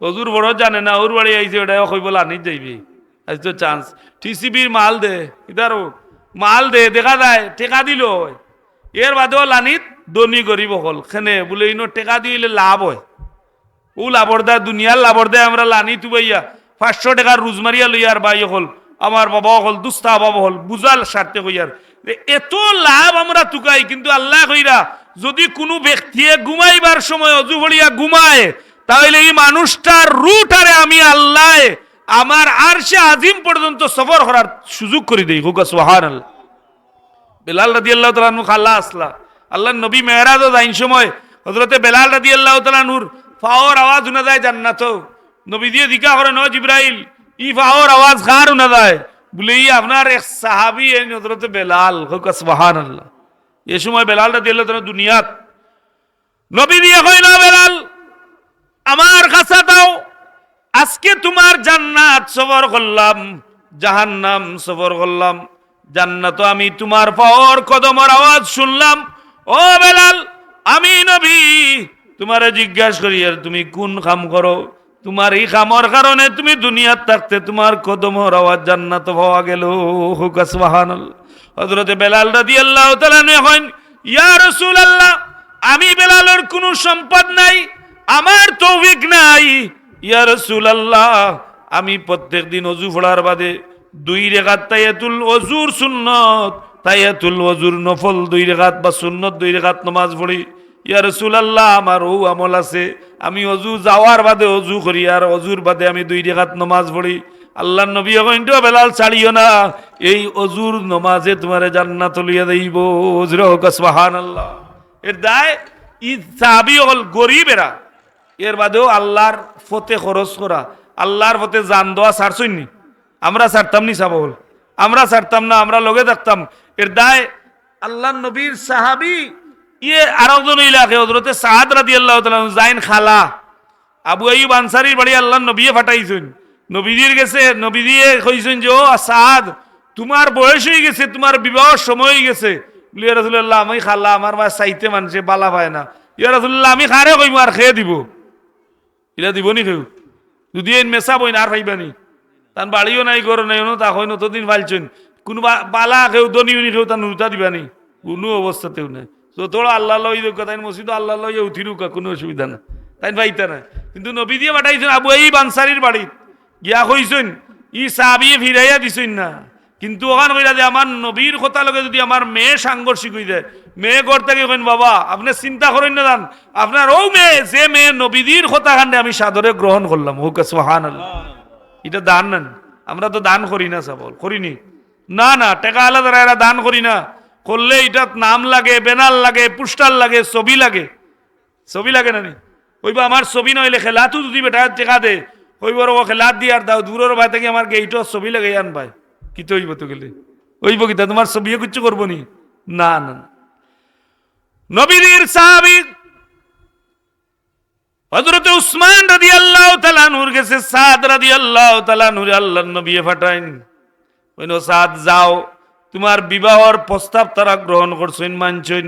অজুর বড় জানে না, ওর বাড়ি আইছে ওটা কইব লানিত যাইবে, আজ তো চান্স টিসিবির মাল দে ইদারো মাল দে দেখা যায় টেকা দিল হয়, এর বাদেও লানিত দনি গরিব হল খেনে বলে ইনো টেকা দিলে লাভ হয়, ও লাভর দেয় দুনিয়ার লাভর দেয়। আমরা লানি তুবাইয়া 500 টাকার রুজমারিয়া লইয়ার বাই হল আমার বাবা হল দুস্তা বাবা হল বুঝাল স্বার্থে কইয়ার এত লাভ আমরা তুকাই। কিন্তু আল্লাহ কইরা যদি কোনো ব্যক্তিয়ে ঘুমাইবার সময় অজু ভরিয়া ঘুমায় তাহলে এই মানুষটার রুট আরে আমি আল্লাহ আমার আরশে আজিম পর্যন্ত সফর করার সুযোগ করে দেই। হোক সুবহানাল্লাহ। বেলাল রাদিয়াল্লাহু তাআলা আনহু খাল্লা আসলা আল্লাহর নবী মেরাজে যাইন সময় হযরতে বেলাল রাদিয়াল্লাহু তাআলা আনহুর ফাওর আওয়াজ শোনা যায় জান্নাত। নবী দিয়ে জিজ্ঞাসা করেন ও জিবরাইল ই ফাওর আওয়াজ কার শোনা যায়? বলে ই আপনার এক সাহাবী হযরতে বেলাল। হোক সুবহানাল্লাহ। এই সময় বেলাল রাদিয়াল্লাহু তাআলা দুনিয়াত নবী দিয়ে কই না বেলাল আমার কাছে দাও, আজকে তোমার জান্নাত সফর করলাম, জাহান্নাম সফর করলাম, জান্নাত আমি তোমার পাওয়ার কদমের আওয়াজ শুনলাম। ও বেলাল আমি নবী তোমারে জিজ্ঞাসা করি আর তুমি কোন কাম করো? তোমার এই কামর কারণে তুমি দুনিয়াত থাকতে তোমার কদমের আওয়াজ জান্নাত পাওয়া গেল। হুক সুবহানাল্লাহ। হযরতে বেলাল রাদিয়াল্লাহু তাআলা কইন ইয়া রাসূলুল্লাহ আমি বেলালের কোনো সম্পদ নাই, আমার তৌফিক নাই, ইয়া রাসূলুল্লাহ আমি প্রত্যেক দিন ওযু পড়ার বাদে 2 রাকাত তাহিয়াতুল ওযুর সুন্নত, তাহিয়াতুল ওযুর নফল 2 রাকাত বা সুন্নত 2 রাকাত নামাজ পড়ি। ইয়া রাসূলুল্লাহ আমার ও আমল আছে, আমি ওযু যাওয়ার বাদে ওযু করি আর ওযুর বাদে আমি 2 রাকাত নামাজ পড়ি। আল্লাহর নবী কইতো বেলাল ছাড়িও না, এই ওযুর নামাজে তোমারে জান্নাত লিয়া দেইব। ওযুর হোক সুবহানাল্লাহ। এর দায় ই সাহাবী হল গরীবেরা, এর বাদেও আল্লাহর পথে খরচ করা, আল্লাহর পথে জান দেওয়া ছাড়ছই নি? আমরা ছাড়তাম নি সাবল? আমরা ছাড়তাম না, আমরা লগে থাকতাম। এর দায় আল্লাহর নবীর সাহাবী ইয়ে আরেকজন ইলাকে হযরতে সাদ রাদিয়াল্লাহু তাআলা জাইন খালা আবু আইয়ুব আনসারীর বাড়ি আল্লাহর নবীয়ে পাঠাইছেন। নবীজির গেছে, নবী দিয়ে কইছেন যে ও সাদ তোমার বয়স হয়ে গেছে, তোমার বিবাহ সময় হয়ে গেছে। ইয়া রাসূলুল্লাহ আমি খালা, আমার মা চাইতে মানুষে বালা পায় না। ইয়া রাসূলুল্লাহ আমি খারে কইব আর খেয়ে দিব? ইলা দিব নি কেউ? যদি এই মেসা বই না আর পাইবানি, তার বাড়িও নাই ঘর নাই, তা হয় নতদিন ফালছেন কোনো বালা কেউ দনিউনি কেউ তার নুতা দিবানি? কোনো অবস্থাতেও নাই। তো তোরা আল্লাহ লই তাই মসজিদ আল্লাহ লইয়া উঠি রুকা, কোনো অসুবিধা না, তাই পাইতা না। কিন্তু নবী দিয়ে পাঠাইছেন আবু আইয়ুব আনসারীর বাড়িত গিয়া কইছেন ই সাহাবী ফিরাইয়া দিছেন না, কিন্তু ওখান কইরা যে আমার নবীর কথা লগে যদি আমার মেয়ে সাংঘর্ষিক হয়ে যায়, মেয়ে ঘর থেকে কইন বাবা আপনি চিন্তা করেন না, যান আপনার ও মেয়ে যে মেয়ে নবীদের কথা কাণ্ডে আমি সাদরে গ্রহণ করলাম। হোক সুবহানাল্লাহ। এটা দান নেন, আমরা তো দান করি না সাবল, করিনি না না, টাকা আলাদা এরা দান করি না। করলে এটা নাম লাগে, ব্যানার লাগে, পোস্টার লাগে, ছবি লাগে, ছবি লাগে না নি? কইবা আমার ছবি নইলে খেলাতো যদি বেটা টেকা দে, কইব ও খেলাত দিয়ে আর দাও দূরের ভাই থেকে আমার গেইটো ছবি লাগে আন ভাই, কি তো হইব? তো গেলে হইব কি তা তোমার ছবিও কিচ্ছু করবো নি? না না। নবীর সাহাবী হযরত উসমান রাদিয়াল্লাহু তাআলা নূর গেছে সাদ রাদিয়াল্লাহু তাআলা নূর আল্লাহর নবী পাঠাইন, কইনো সাদ যাও, তোমার বিবাহর প্রস্তাব তারা গ্রহণ করছেন, মানছেন,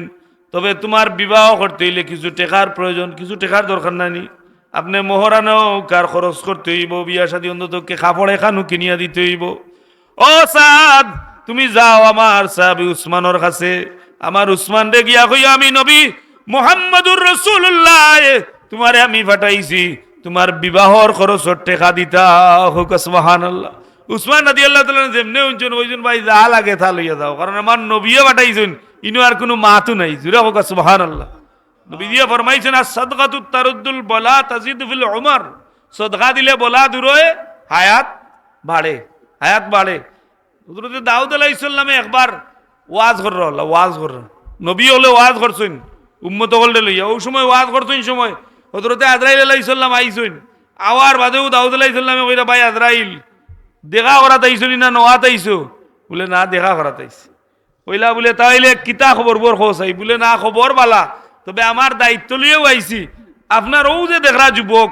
তবে তোমার বিবাহ করতে হইলে কিছু টাকার প্রয়োজন, কিছু টাকার দরকার নাই, আপনি মোহরানো কার খরচ করতে হইব, বিয়া শাদী অন্তত কাপড় এখানো কিনিয়া দিতে হইব। ও সাদ তুমি যাও আমার সাহাবী উসমানের কাছে, আমার উসমান রে গিয়া কইয়া আমি নবী মুহাম্মদুর রাসূলুল্লাহ তোমারে আমি পাঠাইছি, তোমার বিবাহর খরচের টাকা দিতা। হোক সুবহানাল্লাহ। উসমান রাদিয়াল্লাহু তাআলা যেমনে উনজন ওইজন ভাই যা লাগে তা লইয়া যাও, কারণ আমার নবীও পাঠাইছেন, ইনো আর কোনো মাতু নাই। জুরা হোক সুবহানাল্লাহ। নবী দিয়ে ফরমাইছেন আস-সাদকাতু তারুদ্দুল বালা তাজিদু ফিল উমর, সাদকা দিলে বলা দূর হয়, হায়াত বাড়ে, হায়াত বাড়ে। হযরত দাউদ আলাইহিস সালামে একবার ওয়াজ করল, ওয়াজ করল, নবী হলে ওয়াজ করছেন উম্মত হলে লইয়া, ওই সময় ওয়াজ করছেন সময় হযরত আজরাইল আলাইহিস সালাম আইছেন, আওয়ার বাদেও দাউদ আলাইহিস সালামে কইরা ভাই আজরাইল দেখা করাতে আইছো না নোয়াতে আইছো? বলে না দেখা করাতে আইছি। কইলা বলে তাইলে কিতা খবর বোর খোঁজাই? বলে না খবর বালা, তবে আমার দায়িত্ব লিয়েও আইছি, আপনার ও যে দেখরা যুবক,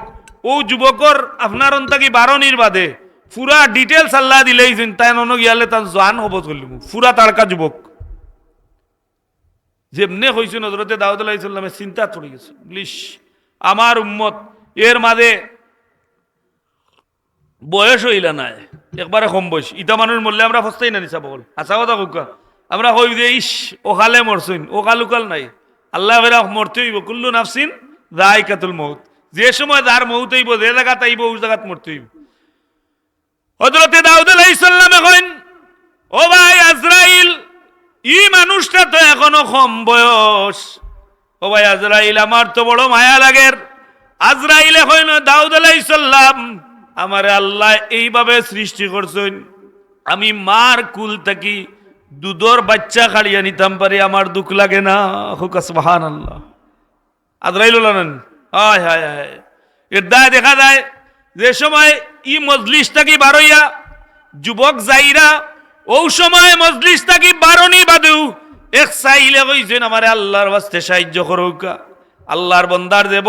ও যুবকর আপনার অন্তাকি 12 নির বাদে পুরা ডিটেলস আল্লাহ দিলেইছেন, তাই নন গিয়ালে তার জান হবত করলিম পুরা তারকা যুবক। যেমনে হইছেন হযরতে দাউদ আলাইহিস সালামের চিন্তা পড়ে গেছে, প্লিজ আমার উম্মত এর মাঝে বয়স হইলা নাই, একবারে কম বয়স, ইটা মানুষ মরলে আমরা ফস্তাই না নিছা বল, আচ্ছা কথা কুকা আমরা কই যে ইস ওখালে মরছেন, ওকালুকাল নাই, আল্লাহ বেরা মরতে হইব, কুল্লু নাফসিন যায়কাতুল মউত, যে সময় যার মউত হইব, যে জায়গাতে আইব ওই জায়গাত মরতে হইব। হযরতে দাউদ আলাইহিস সালামে কইন ও ভাই আজরাইল, ই মানুষটা তো এখনো কম বয়স, ও ভাই আজরাইল আমার তো বড় মায়া লাগের। আজরাইলে কইন দাউদ আলাইহিস সালাম আমারে আল্লাহ এইভাবে সৃষ্টি করছেন, আমি মার কুল থাকি দুধর বাচ্চা খাড়িয়া নিতাম পারি, আমার দুঃখ লাগে না। হুক সুবহানাল্লাহ। আজরাইল লানেন হায় হায় হায়। এর দায় দেখা যায় যে সময় ই মজলিস থাকি বারইয়া যুবক যাইরা, ও সময় মজলিস থাকি বারনি বাদেও এক চাইলে কইছেন আমারে আল্লাহর ওয়াস্তে সাহায্য করুকা। আল্লাহর বন্দার দেব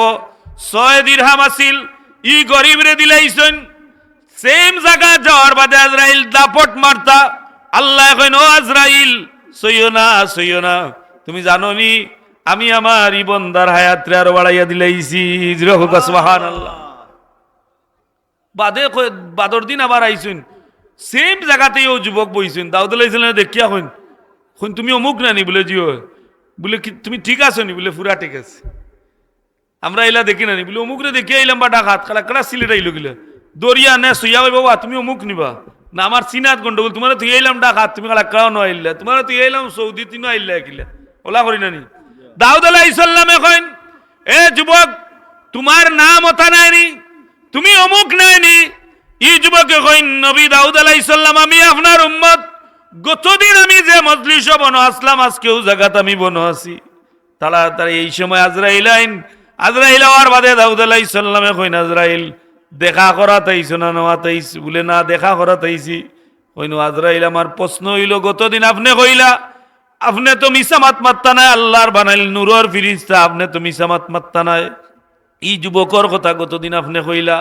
6 দিরহাম আছিল, ই গরিব রে দিলাইছেন। সেম জায়গা যাওয়ার বাদে আজরাইল দাপট মারতা, আল্লাহ কইন ও আজরাইল সইও না, সইও না, তুমি জানো নি আমি আমার ই বন্দার হায়াত রে আরো বাড়াইয়া দিলাইছি। সুবহানাল্লাহ। বাদে বাদর দিন আবার আইছেন, সেম জায়গাতেই ও যুবক বইছেন, দাউদ আলাইহিস সালাম দেখিয়া কইন কইন তুমি অমুক নানি? বলে জিও। বলে কি তুমি ঠিক আছো নি? বলে পুরা ঠিক আছে। আমরা এলা দেখি নানি? বলে অমুক রে দেখিয়া আইলাম বা ডাকাত কালা কালা সিলেট আইলো গিলা দরিয়া নে সইয়া বাবা তুমি অমুক নিবা না আমার চিনাত গন্ডগোল, তোমার তুই এলাম ডাকাত, তুমি কালাক্কাও নইলা, তোমার তুই এলাম সৌদি তিন আইলা কিলা ওলা করি নানি। দাউদ আলাইহিস সালাম কইন, এ যুবক তোমার নাম ওটা নাইনি, তুমি অমুক নাইনি। এই যুবকে কইন, নবী দাউদ আলাইহিস সালাম আমি আপনার উম্মত, গতদিন আমি যে মজলিসে বনো আসলাম আজকেও জায়গাত আমি বনো আছি। তাড়াতাড়ি এই সময় আজরাইল আইন, আজরাইল হওয়ার বাদে দাউদ আলাইহিস সালামে কইন, আজরাইল দেখা করা তাইছো না নেওয়া তাইছ? বলে না দেখা করা তাইছি। কইন আজরাইল আমার প্রশ্ন হইল, গতদিন আপনি কইলা আপনি তো মিছা মাত মাত্তা নাই, আল্লাহর বানাইল নূরের ফিরিস্তা, আপনি তো মিছা মাত মাত্তা নাই। এই যুবকর কথা গতদিন আপনি কইলা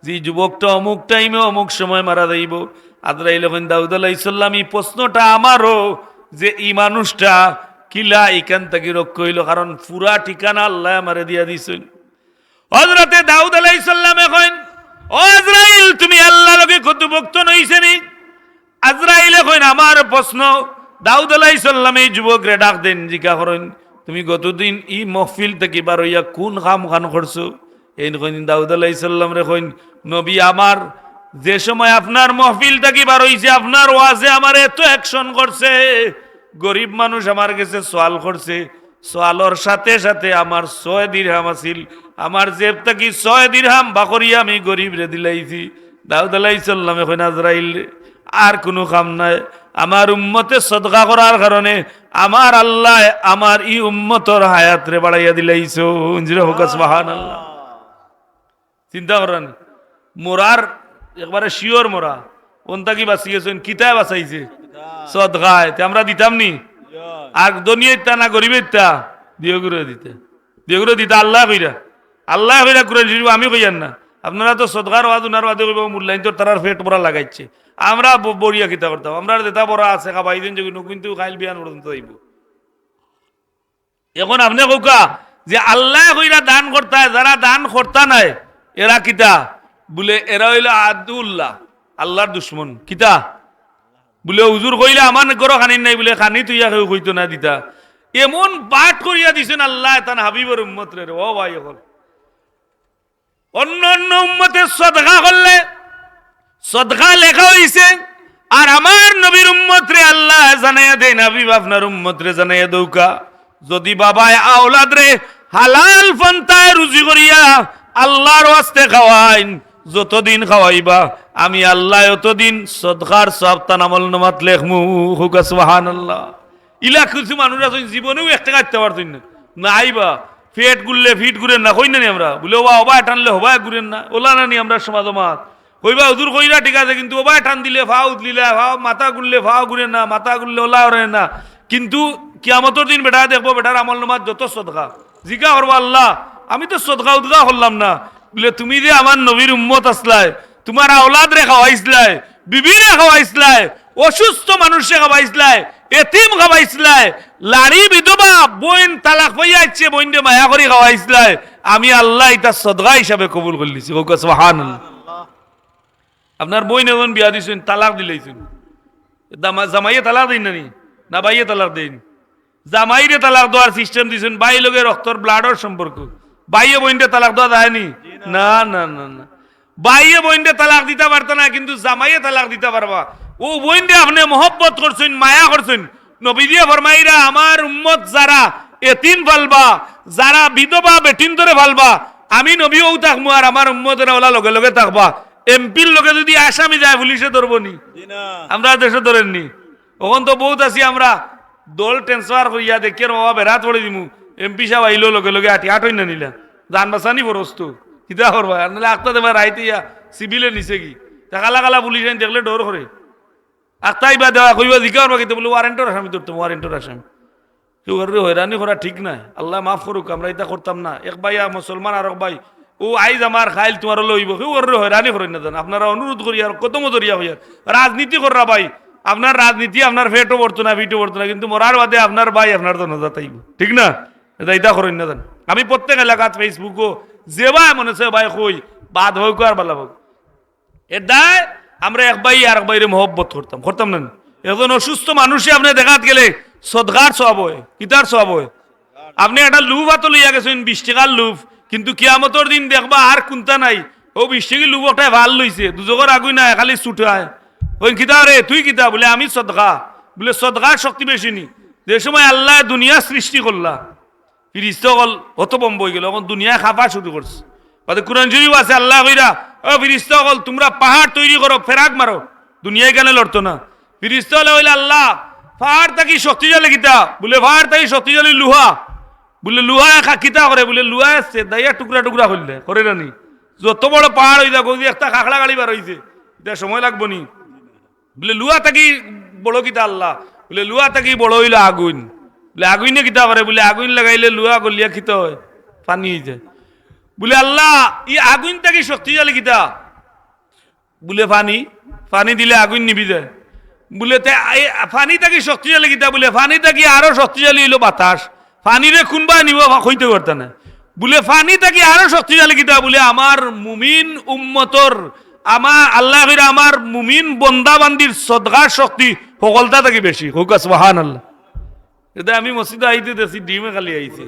যে যুবকটা অমুক টাইমে অমুক সময় মারা যাইব। আজরাইল কইন দাউদ আলাইহিস সালাম এই প্রশ্নটা আমারও, যে এই মানুষটা কিলা এখান থেকে রক্ষা হইল, কারণ পুরা ঠিকানা আল্লাহ আমারে দিয়া দিছেন। হযরতে দাউদ আলাইহিস সালামে কইন, ও আজরাইল তুমি আল্লাহর লগে কতভক্ত নইছেনি? আজরাইলে কইন আমার প্রশ্ন। দাউদ আলাইহিস সালাম এই যুবকরে ডাক দেন, জিজ্ঞাসা করেন তুমি গতদিন ই মহফিল থেকে বার হইয়া কোন কাম খান করছো? এই কইন দাউদ আলাইহিস সালাম রে কইন, নবী আমার যে সময় আপনার মহফিল থেকে বার হইছে, আপনার ওয়াজে আমার এত অ্যাকশন করছে, গরিব মানুষ আমার কাছে সওয়াল করছে, সওয়ালর সাথে সাথে আমার 6 দিরহাম আছিল, আমার জেব থেকে 6 দিরহাম বাকরিয়া আমি গরিব রে দিলাইছি। দাউদ আলাইহিস সালাম কইন আজরাইল আর কোনো কাম নাই, আমার উম্মতে সদকা করার কারণে আমার আল্লাহ আমার ই উম্মতর হায়াত রে বাড়াইয়া দিলাইছো। জিরে হোক সুবহানাল্লাহ। চিন্তা করেন, মোরার একবারে শিওর মোরা কোনটা কি বাঁচিয়েছেন, কিতায় বাঁচাইছে সদকায়, আমরা দিতাম নি? আর দুনিয়াটা না গরিবেরটা দিও করে দিতে, দিও করে দিতে আল্লাহ কইরা, আল্লাহ কইরা করে দিব, আমি কইয়ান না। আপনারা তো সদকার ওয়াজ উনার ওয়াজে কইব মূল্যায়ন তো তারার পেট ভরা লাগাইছে, আমরা বড়িয়া কিতা করতাম, আমরা দেতা বড় আছে খাবাই দিন যে কিন্তু খাইল বিয়ান পর্যন্ত যাইব। এখন আপনি কৌকা যে আল্লাহ কইরা দান করতা, যারা দান করতা নাই এরা কিতা বলে, এরা হইল আদুল্লাহ আল্লাহর দুশ্মন। কিতা বলে হুজুর কইলে আমার গরো খানি নাই বলে খানি তুইয়া কেউ কইতো না দিতা, এমন বাট করিয়া দিছেন আল্লাহ তান হাবিবের উম্মত রে। ও ভাই এখন অন্য অন্য উম্মতের সদকা করলে সদকা লেখা হইছে, আর আমার নবীর উম্মত রে আল্লাহ জানাইয়া দেন, হাবিব আপনার উম্মত রে জানাইয়া দৌকা, যদি বাবায় আওলাদ রে হালাল পন্থায় রুজি করিয়া আল্লাহর ওয়াস্তে খাওয়াইন, যতদিন খাওয়াইবা আমি আল্লাহ অতদিন সদকার সব তানামল নামাত লেখমু। হুকা সুবহানাল্লাহ। ইলা কিছু মানুষ আছে জীবনেও 1 টাকা দিতে পারতেন না, না আইবা পেট গুললে ফিট ঘুরেন না, কই না নি আমরা বলে ওবা ওবা টানলে হবা ঘুরেন না, ওলা না নি আমরা সমাজ মাত কইবা হুজুর কইরা ঠিক আছে, কিন্তু ওবা টান দিলে ফাও উতলিলে ফাও, মাথা গুললে ফাও ঘুরেন না, মাথা গুললে ওলা ওরে না। কিন্তু কিয়ামতের দিন বেটা দেখবো বেটার আমল নামাত যত সদকা, জিজ্ঞা করবো আল্লাহ আমি তো সদকা উদকা করলাম না, বলে তুমি যে আমার নবীর উম্মত আসলাই, তোমার আওলাদ রে খাওয়াইছলাই, বিবি রে খাওয়াইছলাই, অসুস্থ মানুষে খাওয়াইছলাই, এতিম খাওয়াইছলাই, লাড়ি বিধবা বোন তালাক পাইয়া ইচ্ছে বোন দে মায়া করে খাওয়াইছলাই, আমি আল্লাহ এটা সদকা হিসাবে কবুল করলিছি। সুবহানাল্লাহ। আপনার বোন এখন বিয়া দিছেন, তালাক দিলেছেন, জামাইয়ে তালাক দিন না নি, না বাইয়ে তালাক দিন? জামাইরে তালাক দেওয়ার সিস্টেম দিছেন, বাই লোকের রক্তর ব্লাডর সম্পর্ক, বাইয়ে বোনটা তালাক দেওয়া যায়নি? না না না না, বাইয়ে বোনটা তালাক দিতে পারতো না, কিন্তু জামাইয়ে তালাক দিতে পারবা। ও বোনটা আপনি মহব্বত করছেন, মায়া করছেন, নবী দিয়ে ফরমাইরা আমার উম্মত যারা এতিম ফালবা, যারা বিধবা বেটিন ধরে ফালবা, আমি নবীও থাকবো আর আমার উম্মতেরা ওলা লগে লগে থাকবা। এমপির লোকে যদি আসামি যায় পুলিশে ধরবো নি? আমরা দেশে ধরেননি। ওখান তো বহুত আছি আমরা, দল ট্রান্সফার করিয়া দেখি বাবা বেড়াত পড়ে দিমু, এমপি সাহেব আইলো লগে লগে আটই না নিলা, জান বাঁচানি বরস্তু কিতা করবা, নাহলে আখতা দেবা রাইতে সিভিলে নিছে কি কালা কালা পুলিশ আইন দেখলে ডর করে আখতাই বা দেওয়া কইবা জিকা করবা কিন্তু বলে ওয়ারেন্টের আসামি ধরতাম, ওয়ারেন্টের আসামি। কেউ হয়রানি করা ঠিক নাই, আল্লাহ মাফ করুক, আমরা এটা করতাম না। এক ভাই মুসলমান আর এক ভাই ও আইজ আমার খাইল তোমার লইব, কেউ হয়রানি করেন না জান, আপনারা অনুরোধ করি আর কত মজরিয়া হইয়া রাজনীতি কররা ভাই, আপনার রাজনীতি আপনার ফেটও পড়তো না ভিটও পড়তো না, কিন্তু মরার বাদে আপনার ভাই আপনার তো নজা তাইব, ঠিক না? এটা এটা করেন না জান। আমি প্রত্যেক এলাকাত ফেসবুকও যে ভাই মনে হচ্ছে ভাই কই বাদ হোক আর বালা হোক, এটা আমরা এক ভাই আর এক ভাইরে মহব্বত করতাম, করতাম না? এখন অসুস্থ মানুষে আপনি দেখাত গেলে সদগার সব হয়, কিতার সব হয়। আপনি একটা লুভ হাতে লইয়া গেছেন 20 টাকার লুভ, কিন্তু কিয়ামতের দিন দেখবা আর কোনটা নাই, ও 20 টাকা লুভ ওটাই ভাল লইছে, দুজকের আগুই নাই, খালি ছুটায় ওই কিতা রে তুই কিতা বলে আমি সদকা, বলে সদকার শক্তি বেশি নি। যে সময় আল্লাহ দুনিয়া সৃষ্টি করলা ফিরিস্তা হল অত বম্ব হয়ে গেল, এখন দুনিয়া খাফা শুরু করছে। কোরআন শরীফ আছে আল্লাহ কইরা ও ফিরিস্তা হল তোমরা পাহাড় তৈরি করো, ফেরাক মারো, দুনিয়ায় কেন লড়তো না? ফিরিস্তা হলে হইলে আল্লাহ পাহাড় থাকি শক্তিশালী কিতা, বলে পাহাড় থাকি শক্তিশালী লোহা, বলে লোহা কিতা করে, বলে লোহা আসছে দাইয়া টুকরা টুকরা করলে করে রানি। যত বড় পাহাড় হয়ে যাক একটা কাঁকড়া গাড়ি বার হয়েছে, এটা সময় লাগবো নি। বলে লুয়া থাকি বড় কিতা আল্লাহ, বলে লুয়া থাকি বড় হইলো আগুন, বলে আগুনে কিতা করে, বলে আগুন লাগাইলে লুয়া গলিয়া খিতা হয় পানি হয়ে যায়। বলে আল্লাহ ই আগুন থাকি শক্তিশালী কিতা, বলে পানি, পানি দিলে আগুন নিবি যায়। বলে পানি থাকি শক্তিশালী কিতা, বলে পানি থাকি আরো শক্তিশালী হইলো বাতাস, পানিরে কোনবা নিব হইতে পারত না। বলে পানি থাকি আরো শক্তিশালী কিতা, বলে আমার মুমিন উম্মতর আমার আল্লাহ কইরা আমার মুমিন বন্দা বান্দির সদকার শক্তি সকলতা থাকি বেশি। হোক সুবহানাল্লাহ। এটা আমি মসজিদে আইতে দেখছি ডিমে খালি আইছে,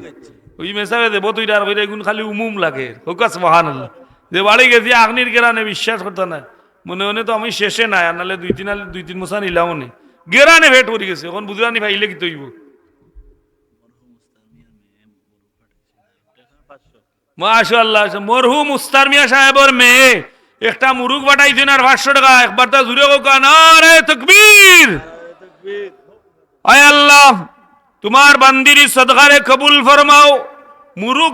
ওই মেসাবে দেব তুই আর কইরা এগুন খালি উমুম লাগে। হোক সুবহানাল্লাহ। যে বাড়ি গেছি আগ্নির গেরানে বিশ্বাস করতে না, মনে মনে তো আমি শেষে নাই, আর নাহলে দুই তিন মশা নিলাম নে গেরানে ভেট পড়ে গেছে। এখন বুঝলানি ভাইলে কি তৈব মাশাআল্লাহ। মরহুম মুস্তার মিয়া সাহেবের মেয়ে একটা মুরুগ বাটাইছেন আর 500 টাকা, একবার তা জুড়ে হোক নারে তাকবীর। আয় আল্লাহ তোমার বান্দিরি সদকারে কবুল ফরমাও। মুরুগ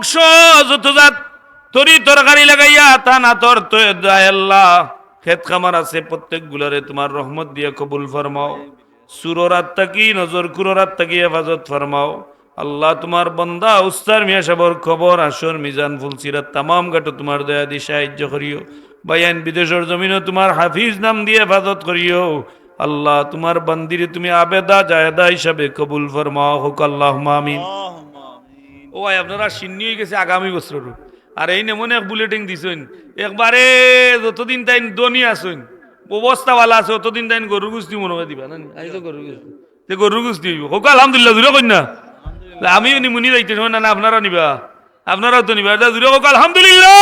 যত জাত তরি তরকারি লাগাইয়া তা না তোর আয় আল্লাহ খেত খামার আছে প্রত্যেক গুলারে তোমার রহমত দিয়ে কবুল ফরমাও। সুররাত তাকি নজর কুররাত তাকি হেফাজত ফরমাও। আল্লাহ তোমার বন্দা উস্তার মিয়া সাহেবের খবর আসর মিজান ফুলসিরাত তামাম গাটো তোমার দয়া দিয়ে সাহায্য করিও। বায়ান বিদেশের জমিনও তোমার হাফিজ নাম দিয়ে হেফাজত করিও। আল্লাহ তোমার বান্দিরে তুমি আবেদা জায়দা হিসাবে কবুল ফরমাও। হোক আল্লাহুম্মা আমিন। ও ভাই আপনারা সিন্নি হয়ে গেছে আগামী বছর, আর এই নেমনে এক বুলেটিন দিছেন একবারে যতদিন তাই দনি আসুন অবস্থা ভালো আছে অতদিন তাই গরুর গুস্তি মনে হয় দিবা না, আমি তো গরুর গুস্তি গরুর গুস্তি দিব। হোক আলহামদুলিল্লাহ জুড়ে কই না, আমিও নিমুনি যাইতে না না আপনারা নিবা, আপনারাও তো নিবা জুড়ে হোক আলহামদুলিল্লাহ।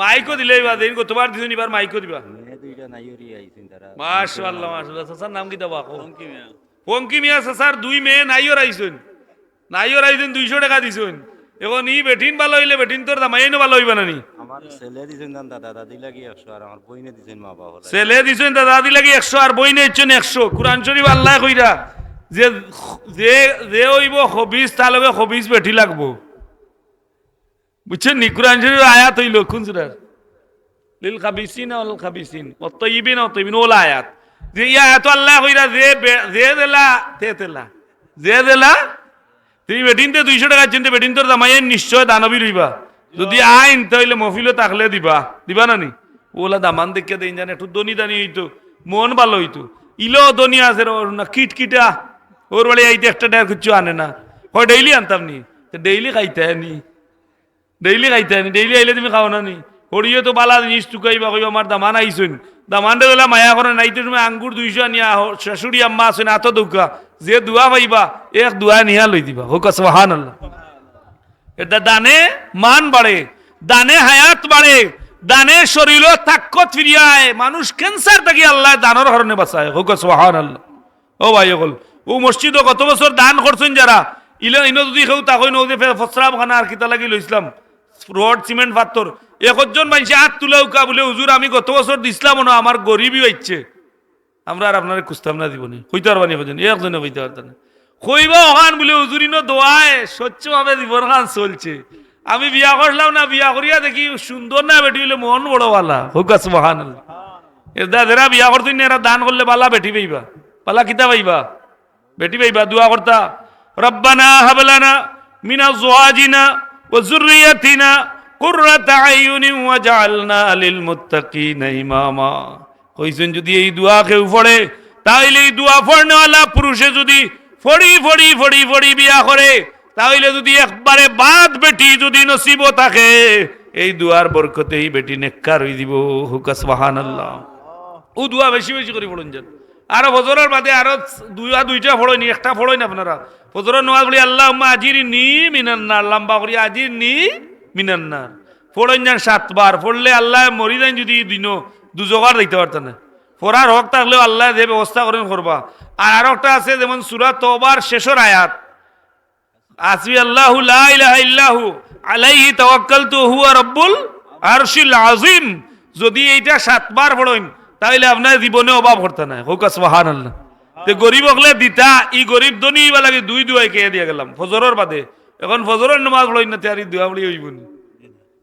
মাইকো দিলে গতবার দিছো নিবার মাইকো দিবা। মাশাআল্লাহ মাশাআল্লাহ। সাসার নাম কি দেবা? পঙ্কি মিয়া সাসার 2 মেয়ে নাইও রাইছেন, নাইও রাইছেন 200 টাকা দিছেন। এখন ই বেটিন ভালো হইলে বেটিন তোর দামাইনো ভালো হইবা না নি? আমার ছেলে দিছেন দাদা দাদি লাগি 100 আর আমার বইনে দিছেন মা বাবা লাগি। ছেলে দিছেন দাদা দাদি লাগি 100 আর বইনে দিছেন 100। কুরআন শরীফ আল্লাহ কইরা যে যে যে হইব খবিস তার লগে খবিস বেটি লাগবো, বুঝছেন নি? কুরআন শরীফের আয়াত হইল কোন সূরা? লিল খাবিসিনা ওয়াল খাবিসিন ওয়াত তাইয়িবিনা ওয়াত তাইয়িবিন ওল আয়াত। যে এই আয়াত আল্লাহ কইরা যে দেলা তে তেলা, যে দেলা তুমি বেটিনতে 200 টাকা চিনতে বেটিন তোর দামাই নিশ্চয় দানবী রইবা। যদি আইন তাইলে মফিলে তাকলে দিবা, দিবা না নি? ওলা দামান দেখে দেন জানে একটু দনি দানি হইতো মন ভালো হইতো। ইলো দনি আছে না কিটকিটা ওর বাড়ি আইতে একটা টাকা কিছু আনে না, হয় ডেইলি আনতাম নি, ডেইলি খাইতে নি, ডেইলি খাইতে নি, ডেইলি আইলে তুমি খাও না নি? হরিয়ে তো বালা জিনিস টুকাইবা কইবা আমার দামান আইসুন, দামানটা বেলা মায়া করে নাইতে তুমি আঙ্গুর 200 আনিয়া শাশুড়ি আম্মা আসুন এত দৌকা যে দুয়া পাইবা এক দুয়া নিয়া লই দিবা। হোক সুবহানাল্লাহ। এটা দানে মান বাড়ে, দানে হায়াত বাড়ে, দানে শরীর তাকত ফিরিয়ায়, মানুষ ক্যান্সার থেকে আল্লাহ দানের কারণে বাঁচায়। হোক সুবহানাল্লাহ। ও ভাই বল ও মসজিদে কত বছর দান করছেন যারা ইলো ইনো যদি কেউ তাকই নও যে ফসরাম খানা আর কিতা লাগি লইছিলাম রড সিমেন্ট পাথর একজন মানুষে হাত তুলে উকা বলে হুজুর আমি গত বছর দিছিলাম না আমার গরিবই হইছে, আমরা আর আপনার কুস্তাম না দিবনি হইতে পারবানি বলেন একজনে হইতে পারতেন কইবা ওখান বলে হুজুর ইনো দোয়ায় স্বচ্ছভাবে জীবন খান চলছে। আমি বিয়া করলাম না, বিয়া করিয়া দেখি সুন্দর না বেটি হইলে মন বড় বালা। হোক সুবহানাল্লাহ। এরা বিয়া করতেন এরা দান করলে বালা বেটি পাইবা, বালা কিতা পাইবা? বেটি পাইবা। দোয়া করতা রব্বানা হাবলানা মিনা আজওয়াজিনা ওয়া যুররিয়াতিনা কুররাতা আইয়ুনিন ওয়াজআলনা লিল মুত্তাকিনা ইমামা। কইছেন যদি এই দোয়া কেউ পড়ে তাহলে এই দোয়া পড়নেওয়ালা পুরুষে যদি ফড়ি ফড়ি ফড়ি ফড়ি বিয়া করে তাহলে যদি একবারে বাদ বেটি যদি নসিব থাকে এই দুয়ার বরকতে এই বেটি নেককার হই দিব। হোক সুবহানাল্লাহ। ও দোয়া বেশি বেশি করে পড়ুন যান। আরো ফজরের বাদে আরো দুইটা ফড়ইনি, একটা ফড়ইন আপনারা। ফজরের নামাজ পড়ি আল্লাহুম্মা আজিরনি মিনান নার, লম্বা করি আজিরনি মিনান নার। পড়েন যান 7 বার পড়লে আল্লাহ মরি যান যদি দিনও দুজোগার দিতে পারতেন না পড়ার হক থাকলেও আল্লাহ যে ব্যবস্থা করেন করবা আর একটা আছে যেমন সূরা তওবার শেষের আয়াত আসবি আল্লাহু লা ইলাহা ইল্লাহু আলাইহি তাওয়াক্কালতু হুয়া রাব্বুল আরশিল আযীম যদি এইটা 7 বার পড়েন তাহলে আপনার জীবনে অভাব হতো না হোক সুবহানাল্লাহ তে গরিব হলে দিতা ই গরিব ধনী বা লাগে দুই দুয়াই কে দিয়া গেলাম ফজরের বাদে এখন ফজরের নামাজ পড়ই না তারি দুয়া পড়ি হইব না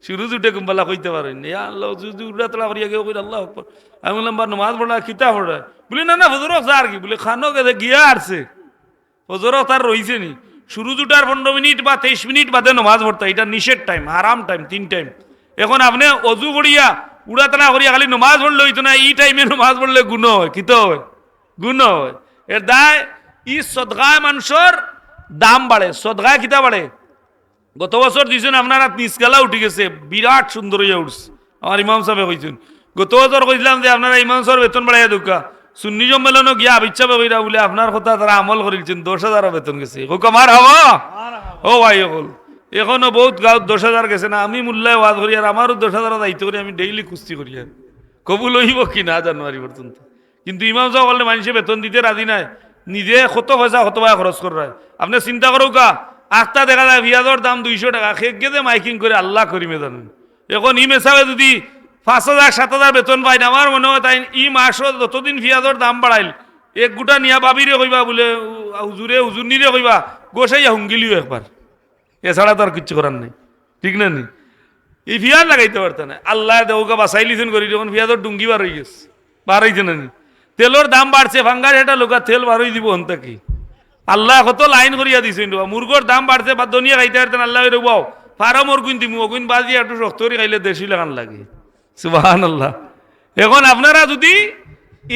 শুরু উঠে কুম্বালা কইতে পারেন ইয়া আল্লাহ যদি উড়াতলা করিয়া গিয়ে কই আল্লাহু আকবার আমি বললাম বা নামাজ পড়া কিতা পড়া বলি না না ফজর আর কি বলে খানো কে গিয়া আসছে ফজর তার রইছে নি শুরু দুটার 15 মিনিট বা 23 মিনিট বাদে নামাজ পড়তে এটা নিষেধ টাইম হারাম টাইম 3 টাইম এখন আপনি অজু করিয়া উড়াতলা করিয়া খালি নামাজ পড়লে হইতো না এই টাইমে নামাজ পড়লে গুণ হয় কিতো হয় গুণ হয় এর দায় ই সদগা মানুষের দাম বাড়ে সদগা কিতা বাড়ে গত বছর দিয়েছেন আপনারা নিচগালা উঠে গেছে বিরাট সুন্দর হইয়া উঠছে আমার ইমাম সাহেব কইছেন গত বছর কইছিলাম যে আপনারা ইমাম সাহেব বেতন বাড়াইয়া দুকা সুন্নি সম্মেলনও গিয়া আবিচ্ছা কইরা বলে আপনার কথা তারা আমল করেছেন 10,000 বেতন গেছে হুকুমার হওয়া ও ভাই বল এখনো বহুত গাঁও 10,000 গেছে না আমি মূল্যায় ওয়াজ করি আর আমারও 10,000 দায়িত্ব করি আমি ডেইলি কুস্তি করি আর কবুল হইব কি না জানুয়ারি পর্যন্ত কিন্তু ইমাম সাহেব বললে মানুষে বেতন দিতে রাজি নাই নিজে কত পয়সা কত টাকা খরচ করে আপনি চিন্তা করো কা আখটা দেখা যায় পেঁয়াজের দাম 200 টাকা খেয়ে যে মাইকিং করে আল্লাহ করিমে জানেন এখন ই মেসাবে যদি 5,000 7,000 বেতন পাই না আমার মনে হয় তাই ই মাসও যতদিন পেঁয়াজের দাম বাড়াইল এক গোটা নিয়া বাবিরে কইবা বলে হুজুরে হুজুরনিরে কইবা গোসাইয়া হুঙ্গিলিও একবার এছাড়া তো আর কিচ্ছু করার নেই ঠিক না নি এই পেঁয়াজ লাগাইতে পারত না আল্লাহ দেওকা বাসাই লিছেন করি যখন পেঁয়াজের ডুঙ্গি বার হয়ে গেছে বার হয়েছে না নি তেলের দাম বাড়ছে ভাঙ্গার এটা লোকা তেল বার হয়ে দিব অন্ত কি আল্লাহ কত লাইন করিয়া দিছেন মুরগোর দাম বাড়ছে বা দুনিয়া খাইতে পারতেন আল্লাহ রুবাও ফার্ম অর্গুন দিমু অগুন বাজি একটু শক্ত করে খাইলে দেশি লাগান লাগে সুবহানাল্লাহ এখন আপনারা যদি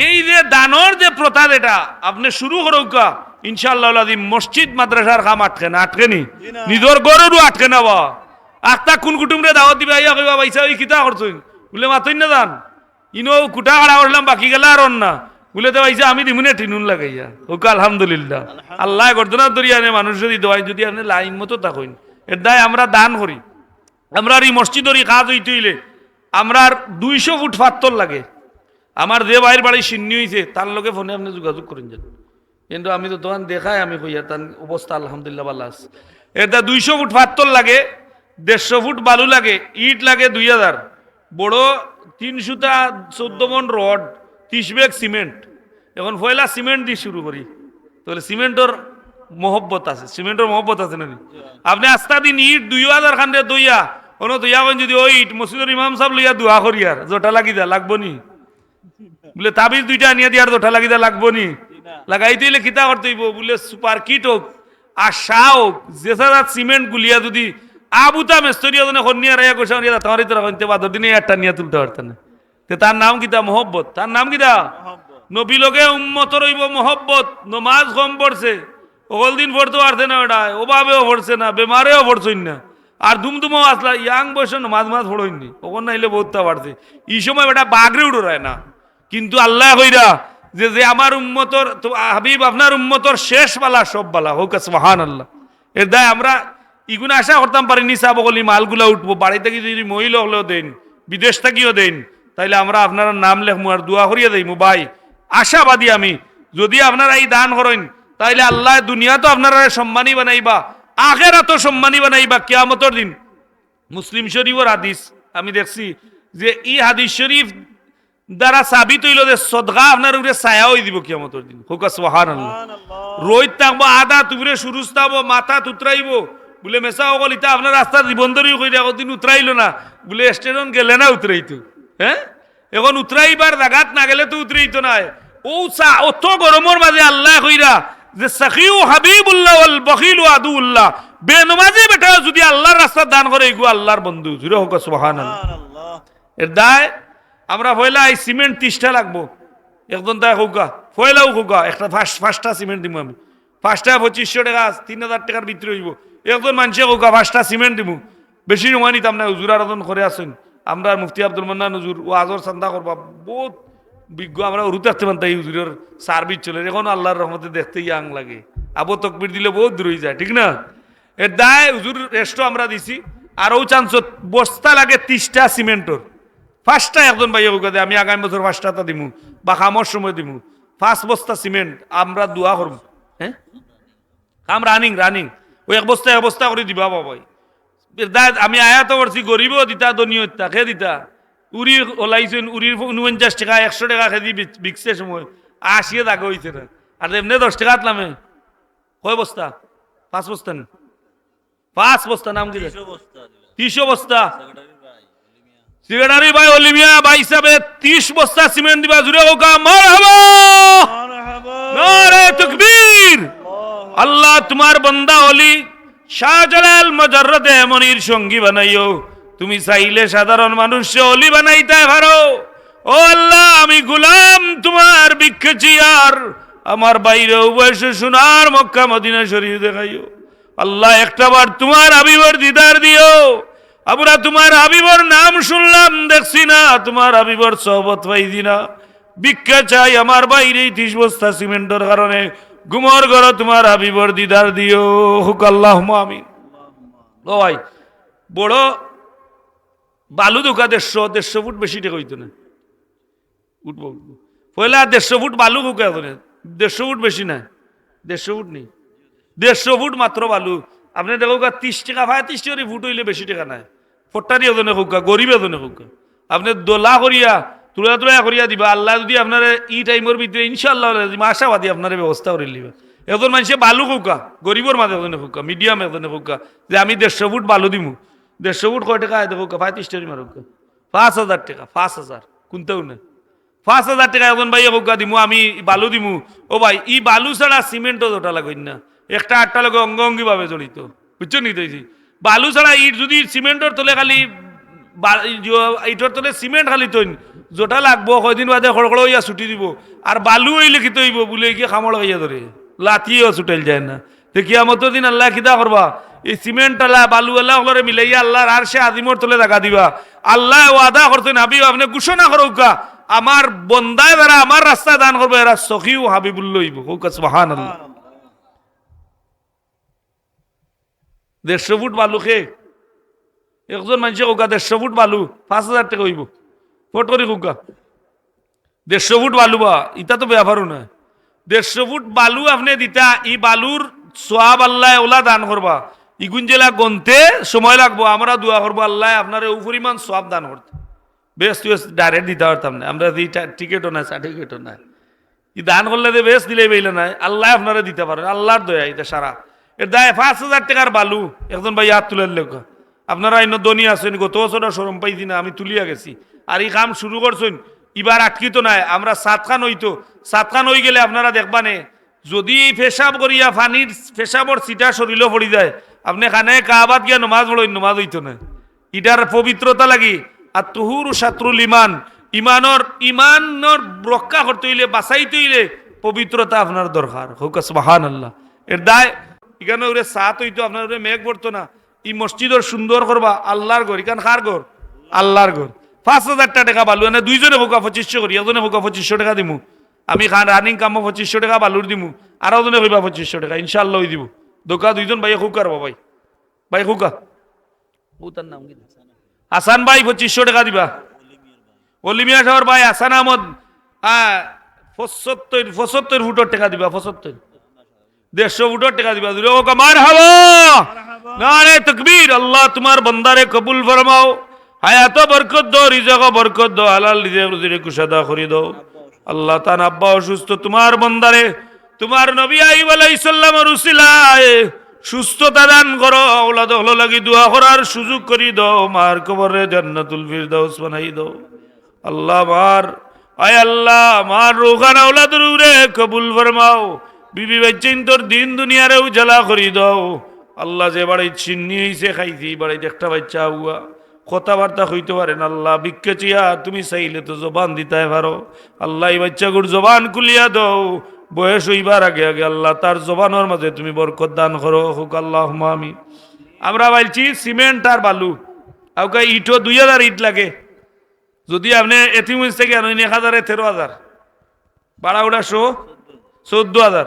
এই যে দানর যে প্রথা যেটা আপনি শুরু করুকা ইনশাআল্লাহ মসজিদ মাদ্রাসার কাম আটকে না আটকে নি নিজের গরুরও আটকে না বা আখতা কোন কুটুমরে দাওয়াত দিবে আইয়া কইবা পয়সা ওই কিতা করছইন বলে মাতই না জান ইনো কুটা কাড়া করলাম বাকি গেলা আর না বলে তো পয়সা আমি দিমুনে টিনুন লাগাইয়া ওকে আলহামদুলিল্লাহ আল্লাহ গর্দনা দরিয়া নে মানুষ যদি দোয়াই যদি আপনি লাইন মতো থাকুন এর দায় আমরা দান করি আমরা এই মসজিদের কাজ হইতে হইলে আমরা 200 ফুট পাত্তর লাগে আমার যে ভাইয়ের বাড়ি সিন্নি হয়েছে তার লোকে ফোনে আপনি যোগাযোগ করেন যান কিন্তু আমি তো তখন দেখাই আমি কইয়া তার অবস্থা আলহামদুলিল্লাহ ভালো আছে এটা 200 ফুট পাত্তর লাগে 150 ফুট বালু লাগে ইট লাগে 2000 বড় 314 মন রড 30 ব্যাগ সিমেন্ট এখন পয়লা সিমেন্ট দিয়ে শুরু করি তাহলে সিমেন্টর মহব্বত আছে সিমেন্টর মহব্বত আছে না আপনি আস্তা দিন ইট 2000 খান দইয়া কোনো দইয়া যদি ওই ইট মসজিদের ইমাম সাহেব লইয়া দোয়া করি আর জোটা লাগি দা লাগবো নি বলে তাবিজ দুইটা আনিয়া দিয়ার জোটা লাগি দা লাগবো নি লাগাইতে হইলে কিতা করতে হইব বলে সুপার কিট হোক আর শাহ হোক যেসা সিমেন্ট গুলিয়া যদি আবুতা মেস্তরিয়া জনে খনিয়া রাইয়া কইসা নিয়া তাহারি তোরা কইতে বাদ দিনে একটা নিয়া তুলতে পারতেন না তে তার নাম কিতা মহব্বত তার নাম কিতা নবী লোকে উম্মতর হইব মহব্বত নমাজ কম পড়ছে ওগল দিন পড়তে পারছে না ওটা ওভাবেও পড়ছে না বেমারেও পড়ছই না আর দুমদুমও আসলা ইয়াং বয়সে নমাজ মাজ পড়ইনি ওখান নাইলে বহুতটা বাড়ছে এই সময় বেটা বাগড়ে উড়ায় না কিন্তু আল্লাহ কইরা যে যে আমার উম্মতর তো হাবিব আপনার উম্মতর শেষ বালা সব বালা হোক সুবহানাল্লাহ এর দায় আমরা ইগুনা আশা করতাম পারিনি সাহেব বলি মালগুলা উঠবো বাড়ি থেকে যদি মহিলা হলেও দেন বিদেশ থেকেও দেন তাইলে আমরা আপনার নাম লেখমু আর দোয়া করিয়া দেইমু ভাই আশাবাদী আমি যদি আপনারা এই দান করেন তাইলে আল্লাহ দুনিয়া তো আপনারা সম্মানী বানাইবা আখেরাত সম্মানী বানাইবা কিয়ামতের দিন মুসলিম শরীফের হাদিস আমি দেখছি যে এই হাদিস শরীফ দ্বারা সাবিত হইল যে সদকা আপনার উপরে ছায়া হয়ে দিব কিয়ামতের দিন হোক সুবহানাল্লাহ রোহিত থাকবো আদা তুবরে সুরুজ থাকবো মাথা তুতরাইব বলে মেসা সকল ইতা আপনার রাস্তার জীবনধরী কইরা কদিন উতরাইল না বলে স্টেশন গেলে না উতরাইতো হ্যাঁ এখন উতরাইবার জায়গাত না গেলে তো উতরাইতো না ও অত গরমের মাঝে আল্লাহ কইরা যে সাখিউ হাবিবুল্লাহ ওয়াল বখিলু আদুল্লাহ বেনমাজি বেটা যদি আল্লাহর রাস্তা দান করে এগু আল্লাহর বন্ধু জুরে হোক সুবহানাল্লাহ এর দায় আমরা পয়লা এই সিমেন্ট 30টা লাগবো একজন তাই হোকা পয়লাও হোকা একটা ফার্স্টটা সিমেন্ট দিব আমি ফার্স্টটা 2500 টাকা 3000 টাকার ভিতরে হইব একজন মানুষে হোকা ফার্স্টটা সিমেন্ট দিব বেশি সময় নিতাম না হুজুর আরাধন করে আসেন আমরা মুফতি আব্দুল মান্নান হুজুর ও আজর চান্দা করবা বহুত বিজ্ঞ আমরা উরুতে আসতে পারতাম এই হুজুরের সার্ভিস চলে এখন আল্লাহর রহমতে দেখতে ইয়াং লাগে আবু তকবির দিলে বহুত দূর হয়ে যায় ঠিক না এর দায় হুজুর রেস্টও আমরা দিছি আর ও চান্স বস্তা লাগে 30টা সিমেন্টর। ফার্স্টটা একজন ভাই দে আমি আগামী বছর ফার্স্টটা দিমু বা খামর সময় দিমু 5 বস্তা সিমেন্ট আমরা দোয়া করবো। হ্যাঁ কাম রানিং ওই এক বস্তা করে দিবা বাবাই। আমি আয়াত করছি গরিবও দিতা দনীয় খে দিতা উড়ি ওলাইছেন উড়ির 49 টাকা 100 টাকা খেদি বিকছে সময় 80 দাগে হইছে না। আর এমনি 10 টাকা আতলামে কয় বস্তা 5 বস্তা না 5 বস্তা নাম কি 300 বস্তা সেক্রেটারি ভাই অলিমিয়া ভাই হিসাবে 30 বস্তা সিমেন্ট দিবা জুড়ে হোক মারহাবা নারে তাকবীর। আল্লাহ তোমার বান্দা অলি শাহজালাল মুজাররদে মনির সঙ্গী বানাইও। তুমি চাইলে সাধারণ মানুষকে অলি বানাইতে পারো। ও আল্লাহ আমি গোলাম তোমার বিক্ষেছি আর আমার বাইরে বয়সে সোনার মক্কা মদিনা শরীফ দেখাইও। আল্লাহ একটাবার তোমার হাবিবের দিদার দিও। আমরা তোমার হাবিবর নাম শুনলাম দেখছি না তোমার হাবিবর সোহবত পাইছি না। ভিক্ষা চাই আমার বাইরে 30 বস্তা সিমেন্টের কারণে গুমর ঘর তোমার হাবিবর দিদার দিও হুক আল্লাহুম্মা আমিন। ও ভাই বড় বালু দোকা 150 ফুট বেশি টাকা হইতো না উঠবো পয়লা 150 ফুট বালু হুকা 150 ফুট বেশি না 150 ফুট নেই 150 ফুট মাত্র বালু। আপনি দেখো 30 টাকা 35 টাকা ফুট হইলে বেশি টাকা নাই। ফটারি এজনে হুকা গরিব এজনে হুকা আপনি দোলা করিয়া তুলা করিয়া দিবা। আল্লাহ যদি আপনার ই টাইমের ভিতরে ইনশাআল্লাহ আশাবাদী আপনার ব্যবস্থা করে দিবা। এজন মানুষে বালু হুকা গরিবর মাঝে এজনে হুকা মিডিয়াম এজনে হুকা যে আমি 150 ফুট বালু দিমু 150 ফুট কয় টাকা দেখো 35 টাকা মার হুকা 5000 টাকা 5000 কোনটাও না 5000 টাকা এখন ভাই হুকা দিমু আমি বালু দিমু। ও ভাই ই বালু ছাড়া সিমেন্টও জোটা লাগেন না একটা আটটা লগে অঙ্গি ভাবে জড়িত বুঝছো নি তৈছি বালু ছাড়া ইট যদি সিমেন্টর তলে খালি ইটর তলে সিমেন্ট খালি তৈন জোটা লাগবো কয়দিন বাদে খড়খড় হইয়া ছুটি দিব। আর বালু হইলে কি তৈব বলে কি খামড় হইয়া ধরে লাঠিও ছুটাইল যায় না। তো কিয়ামতের দিন আল্লাহ কিতা করবা এই সিমেন্ট আল্লাহ বালু আল্লাহ হলরে মিলাইয়া আল্লাহর আর সে আদিমর তলে দেখা দিবা। আল্লাহ ওয়াদা করতেন হাবিব আপনি ঘোষণা করুকা আমার বন্দায় যারা আমার রাস্তায় দান করবো এরা সখিউ হাবিবুল্লাহ হইব হুকা সুবহানাল্লাহ। 150 ফুট বালু খে একজন মানুষে কোকা 150 ফুট বালু 5000 টাকা হইব ফট করে কোকা 150 ফুট বালু বা ইটা তো ব্যাপারও না 150 ফুট বালু আপনি দিতা ই বালুর সোয়াব আল্লাহ ওলা দান করবা ইগুন জেলা গনতে সময় লাগবো। আমরা দোয়া করবো আল্লাহ আপনার ও পরিমাণ সোয়াব দান করতে বেশ ডাইরেক্ট দিতে পারতাম না আমরা টিকিটও নাই সার্টিফিকেটও নাই ই দান করলে বেশ দিলে বেইলে নাই আল্লাহ আপনারা দিতে পারেন আল্লাহর দয়া এটা সারা এর দায় 5000 টাকার বালু একজন ভাই হাত তুলে লেখ আপনারা অন্য দনি আছেন গত বছর সরম পাইছি না আমি তুলিয়া গেছি আর এই কাম শুরু করছেন এবার আটকিত নাই আমরা সাতখান হইতো সাতখান হয়ে গেলে আপনারা দেখবানে যদি পেশাব করিয়া পানির পেশাবর সিটা শরীরও পড়ি যায় আপনি খানে কাবাত গিয়া নমাজ পড়েন নমাজ হইতো না ইটার পবিত্রতা লাগি আর তুহুর শাত্রুল ইমান ইমানর রক্ষা করতে হইলে বাঁচাইতে হইলে পবিত্রতা আপনার দরকার হোক সুবহানাল্লাহ। এর দায় এখানে ওরে সাত হইতো আপনার ওরে মেঘ পড়তো না ই মসজিদর সুন্দর করবা আল্লাহর ঘর এখান কার ঘর আল্লাহর ঘর 5000 টাকা বালু এনে দুইজনে হোকা 2500 করি এজনে হোকা 2500 টাকা দিমু আমি খান রানিং কামো 2500 টাকা বালুর দিমু আর ওজনে হইবা 2500 টাকা ইনশাআল্লাহ হই দিব দোকা দুইজন ভাই হুকার ভাই হুকা ও তার নাম কি হাসান ভাই 2500 টাকা দিবা অলিমিয়া শহর ভাই হাসান আহমদ 75 ফুটের টাকা দিবা 75 150 ফুটের টাকা দিবা দুই ওকা মারহাবা নারে তাকবীর। আল্লাহ তোমার বান্দারে কবুল ফরমাও হায়াত বরকত দাও রিজক বরকত দাও হালাল রিজক রুজিরে কুশাদা করে দাও। আল্লাহ তার আব্বা অসুস্থ তোমার বান্দারে তোমার নবী আইয়ুব আলাইহিস সালামের উসিলায় সুস্থতা দান করো আওলাদ হলো লাগি দোয়া করার সুযোগ করি দাও মার কবরে জান্নাতুল ফিরদাউস বানাই দাও। আল্লাহ আল্লাহ মার রোগান আওলাদের উরে কবুল ফরমাও বিবি বাচ্চাইন তোর দিন দুনিয়ারে উজালা করি দাও। আল্লাহ যে বাড়ি চিন্নি হইছে খাইছি বাড়িতে একটা বাচ্চা হুয়া কথাবার্তা হইতে পারেন আল্লাহ ভিক্ষে চিয়া তুমি চাইলে তো জবান দিতে পারো আল্লাহ এই বাচ্চাগুর জবান খুলিয়া দাও বয়স হইবার আগে আগে আল্লাহ তার জবানের মাঝে তুমি বরকত দান করো হুক আল্লাহুম্মা আমিন। আমরা বলছি সিমেন্ট আর বালু আউকা ইটও 2000 ইট লাগে যদি আপনি এতিমুজ থেকে আনেন 1000 13,000 বাড়া উড়া 14,000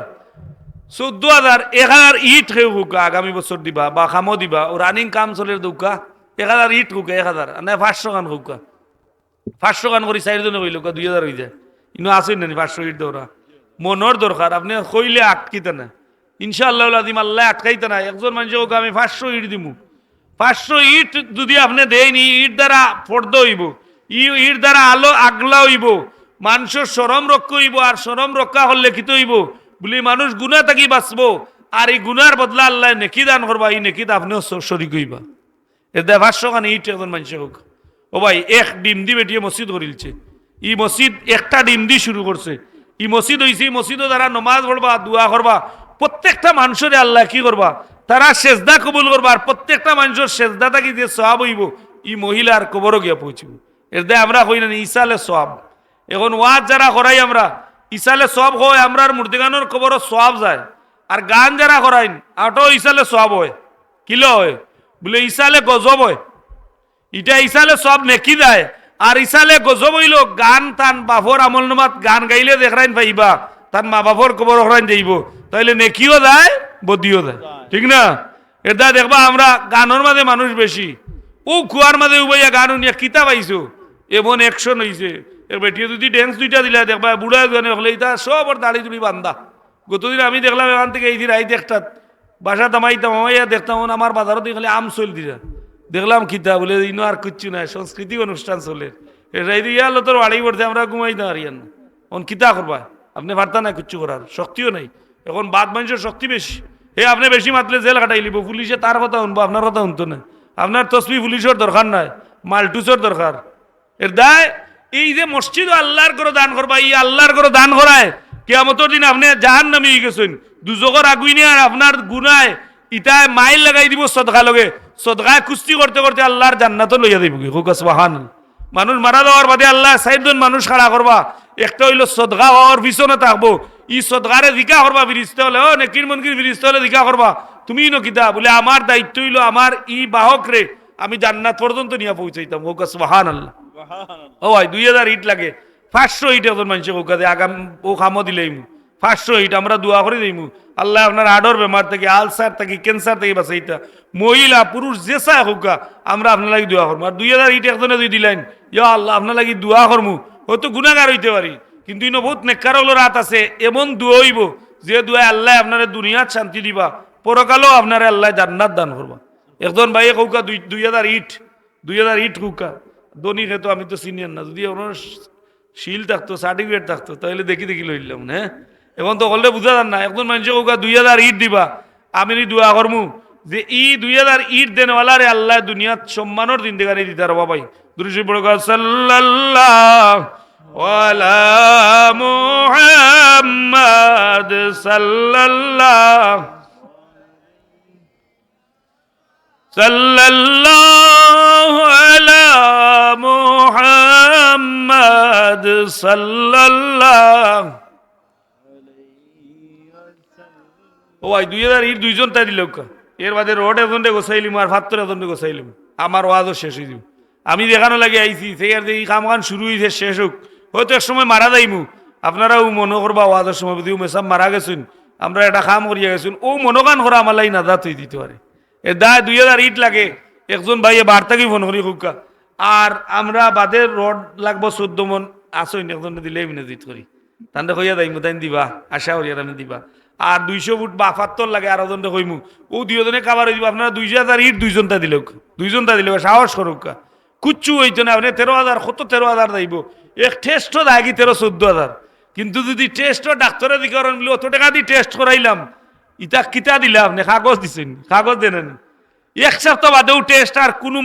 1000 ইট খেয়ে হুকা আগামী বছর দিবা বা খামো দিবা ও রানিং কাম চলে দৌকা 1000 ইট হুকা 1000 না 500 গান হুকা 500 গান করি 4 জনে কইল 2000 হয়ে যায় ইনো আসেন না 500 ইট দৌড়া মনর দরকার আপনি কইলে আটকিতে না ইনশাআল্লাহ আযীম আল্লাহ আটকাইতে না একজন মানুষকে আমি 500 ইট দিমু 500 ইট যদি আপনি দেয়নি ইট দ্বারা ফর্দ হইব ইট দ্বারা আলো আগলা হইব মানুষের শরম রক্ষা হইব আর শরম রক্ষা হলে কি হইব বলি মানুষ গুনাহ থাকি বাঁচবো আর এই গুনার বদলা আল্লাহ নেকি দান করবা এই নেকিতে আপনিও শরীক হইবা এতে 500 খান ইট একজন মানুষের হোক ও ভাই এক ডিম দি বেটিয়ে মসজিদ করিলছে ই মসজিদ একটা ডিম দি শুরু করছে ই মসজিদ হইছে মসজিদও দ্বারা নমাজ পড়বা দোয়া করবা প্রত্যেকটা মানুষের আল্লাহ কি করবা তারা সেজদা কবুল করবা আর প্রত্যেকটা মানুষের সেজদা থাকি যে সওয়াব হইব ই মহিলার কবরও গিয়া পৌঁছিব এর দে আমরা কই না ইসালে সওয়াব এখন ওয়াজ যারা করাই আমরা ইসালে সওয়াব হয় আমরার মূর্তিগানোর কবরও সওয়াব যায় আর গান যারা করাইন আটো ইসালে সওয়াব হয় কিলো হয় বলে ইসালে গজব হয় এটা ইসালে সব নেকি দেয় আর ইসালে গজব হইল গান তান বাফর আমল নামাত গান গাইলে দেখরাইন পাইবা তার মা বাপর কবর হরাইন যাইব তাইলে নেকিও দেয় বদিও দেয় ঠিক না এটা দেখবা আমরা গানের মাঝে মানুষ বেশি ও কুয়ার মাঝে উবাইয়া গান উনিয়া কিতা পাইছো এমন অ্যাকশন হইছে এর বেটিয়ে যদি ড্যান্স দুইটা দিলা দেখবা বুড়া গানে হলে এটা সব ওর দাড়ি দুড়ি বান্ধা গতদিন আমি দেখলাম এখান থেকে এই দিন আই দেখতাম বাসা তামাইয়া দেখতাম আমার বাজারও খালি আম চল দিলা দেখলাম কিতা বলে ইনো আর কিচ্ছু নাই সংস্কৃতি অনুষ্ঠান চলে এটাই দিয়ে আলো তোর বাড়ি পড়তে আমরা ঘুমাইতে পারিয়ান না এখন কিতা করবা আপনি পারতা না কিচ্ছু করার শক্তিও নাই এখন বাদ মানুষের শক্তি বেশি আপনি বেশি মাতলে জেল কাটাই লিব পুলিশে তার কথা শুনবো আপনার কথা শুনতো না আপনার তসবি পুলিশের দরকার নাই মালটুসের দরকার এর দায় এই যে মসজিদ আল্লাহর করে দান করবা এই আল্লাহর করে দান করায় কিয়ামতের দিন আপনি জাহান্নামী হয়ে গেছেন দুজকের আগুই নিয়ে আর আপনার গুনায় ইটায় মাইল লাগাই দিব সদকা লগে সদকায় কুস্তি করতে করতে আল্লাহর জান্নাত লইয়া দিব কি হুক সুবহানাল্লাহ মানুষ মারা যাওয়ার বাদে আল্লাহ 4 জন মানুষ খাড়া করবা একটা হইলো সদকা হওয়ার পিছনে থাকবো ই সদকারে জিকা করবা ফিরিস্তা হলে ও নেকির মনকির ফিরিস্তা হলে জিকা করবা তুমি ন কিতা বলে আমার দায়িত্ব হইলো আমার ই বাহক রে আমি জান্নাত পর্যন্ত নিয়ে পৌঁছাইতাম হুক সুবহানাল্লাহ ও ভাই 2000 ইট লাগে 500 ইট একজন মানুষ হোক আগাম ও খামো দিলেই 500 ইট আমরা দোয়া করে দিইমু আল্লাহ আপনার আডর বেমার থেকে আলসার থেকে ক্যান্সার থেকে বাঁচাইতা মহিলা পুরুষ যে চায় হোক আমরা আপনার লাগি দোয়া করবো আর 2000 ইট একজনে যদি দিলেন ইয়া আল্লাহ আপনার লাগি দোয়া করবো হয়তো গুনাহগার হইতে পারি কিন্তু ইনো বহুত নেককার হলো রাত আছে এমন দোয়া হইব যে দোয়া আল্লাহ আপনার দুনিয়াত শান্তি দিবা পরকালও আপনার আল্লাহ জান্নাত দান করবা একজন ভাইয়ে কৌকা 2000 ইট কৌকা ধনী খেতো আমি তো সিনিয়র না যদি ওনার শিল থাকতো সার্টিফিকেট থাকতো তাহলে দেখি লইলাম হ্যাঁ এখন তো হলে বুঝা যান না একজন মানুষ কৌকা 2000 ইট দিবা আমি দোয়া করমু যে ই 2000 ইট দেনওয়ালারে আল্লাহ দুনিয়াত সম্মানের জিন্দেগানি দিতে পারবা ভাই দুরূদ পড়ো সাল্লাল্লাহু আলা মুহাম্মাদ সাল্লাল্লাহু আলা মুহাম্মাদ সাল্লাল্লাহু ও ভাই 2000 ইট দুইজন তাই দিল এর বাদে রোড এজেন্টে গোছাইলিম আর ভাত্তর এজেন্টে গোছাইলিম আমার ওয়াজও শেষ হয়ে যাব আমি দেখানো লাগে আইছি সেই আর এই কাম শুরু হয়েছে শেষ হোক হয়তো এক সময় মারা যাইমু আপনারাও মনে করবা ওয়াজের সময় যদি মেসাব মারা গেছেন আমরা একটা কাম করিয়া গেছেন ও মনোগান করা আমার লাই নাজাত হয়ে দিতে পারে এ দায় 2000 ইট লাগে একজন ভাইয়ে বার্তাকে ফোন করি হুকা আর আমরা বাদে রড লাগবো 14 মন আসইন একজন দিলে এমনি দিত করি তান্ডে কইয়া যাইমু তাই দিবা আশা করি আর আমি দিবা আর 200 ফুট বা 75 লাগে আর ওজনটা কইমু ও দুইজনে কাবার হইব আপনারা 2000 ইট দুইজনটা দিলে সাহস করুক কুচ্ছু হইতো না আপনি 13000 কত 13000 যাইব এক টেস্টও দাগি 13-14,000 কিন্তু যদি টেস্টও ডাক্তারের দিকে করেন বলে অত টাকা দিয়ে টেস্ট করাইলাম ইটা কিতা দিলাম আপনি কাগজ দিছেন কাগজ দেন এক সপ্তাহ বাদেও টেস্ট আর কোনো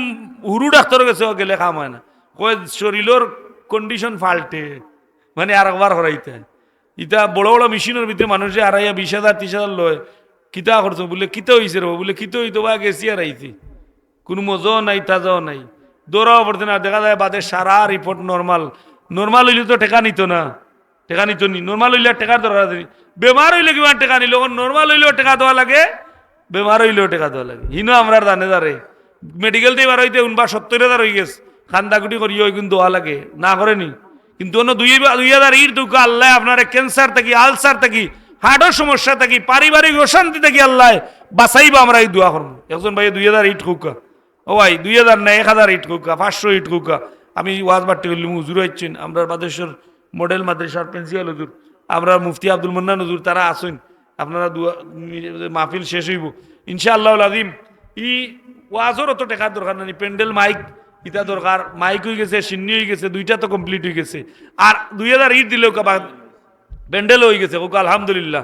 হুরু ডাক্তার গেছে গেলে কাম হয় না কয় শরীরের কন্ডিশন ফাল্টে মানে আর একবার করাইতে ইটা বড় বড় মেশিনের ভিতরে মানুষে 2,500-30,000 লয় কিতা করছো বলে কিতা হয়েছে রে বলে কিতা হইতো বা গেছি আর আইছি কোনো মজাও নাই তাজাও নাই দৌড়াও পড়তে না দেখা যায় বাদে সারা রিপোর্ট নর্মাল হইলে তো টেকা নিত না টেকা নিত নি নর্মাল হইলে টেকার দরকার নেই বেমার হইলে কিমান টেকা নিল নর্মাল হইলেও টেকা দেওয়া লাগে বেমার হইলেও টেকা দেওয়া লাগে হিনো আমরা দানে দাঁড়ে মেডিকেল দিয়ে বার হইতে 70,000 হয়ে গেছে খান্দাকুটি করি ওই কিন্তু দেওয়া লাগে না করেনি কিন্তু অন্য 2000 ইট দুঃখ আল্লাহ আপনার ক্যান্সার থাকি আলসার থাকি হার্টের সমস্যা থাকি পারিবারিক অশান্তি থাকি আল্লাহ বাঁচাইবা আমরা এই দোয়া করবো একজন ভাই 2000 ইট হুকা ও ভাই 2000 না 1000 ইট কুকা 500 ইট কুকা আমি ওয়াজ বাট্টি করলাম হুজুর হচ্ছেন আমরা বাদেশ্বর মডেল মাদ্রাসার প্রিন্সিপাল হুজুর আমরা মুফতি আব্দুল মান্নান হুজুর তারা আসেন আপনারা মাহফিল শেষ হইব ইনশাআল্লাহ আজিম ই ওয়াজর অত টাকার দরকার নেই প্যান্ডেল মাইক ইটা দরকার মাইক হয়ে গেছে সিন্নি হয়ে গেছে দুইটা তো কমপ্লিট হয়ে গেছে আর 2000 ইট দিলেও প্যান্ডেল হয়ে গেছে ওকে আলহামদুলিল্লাহ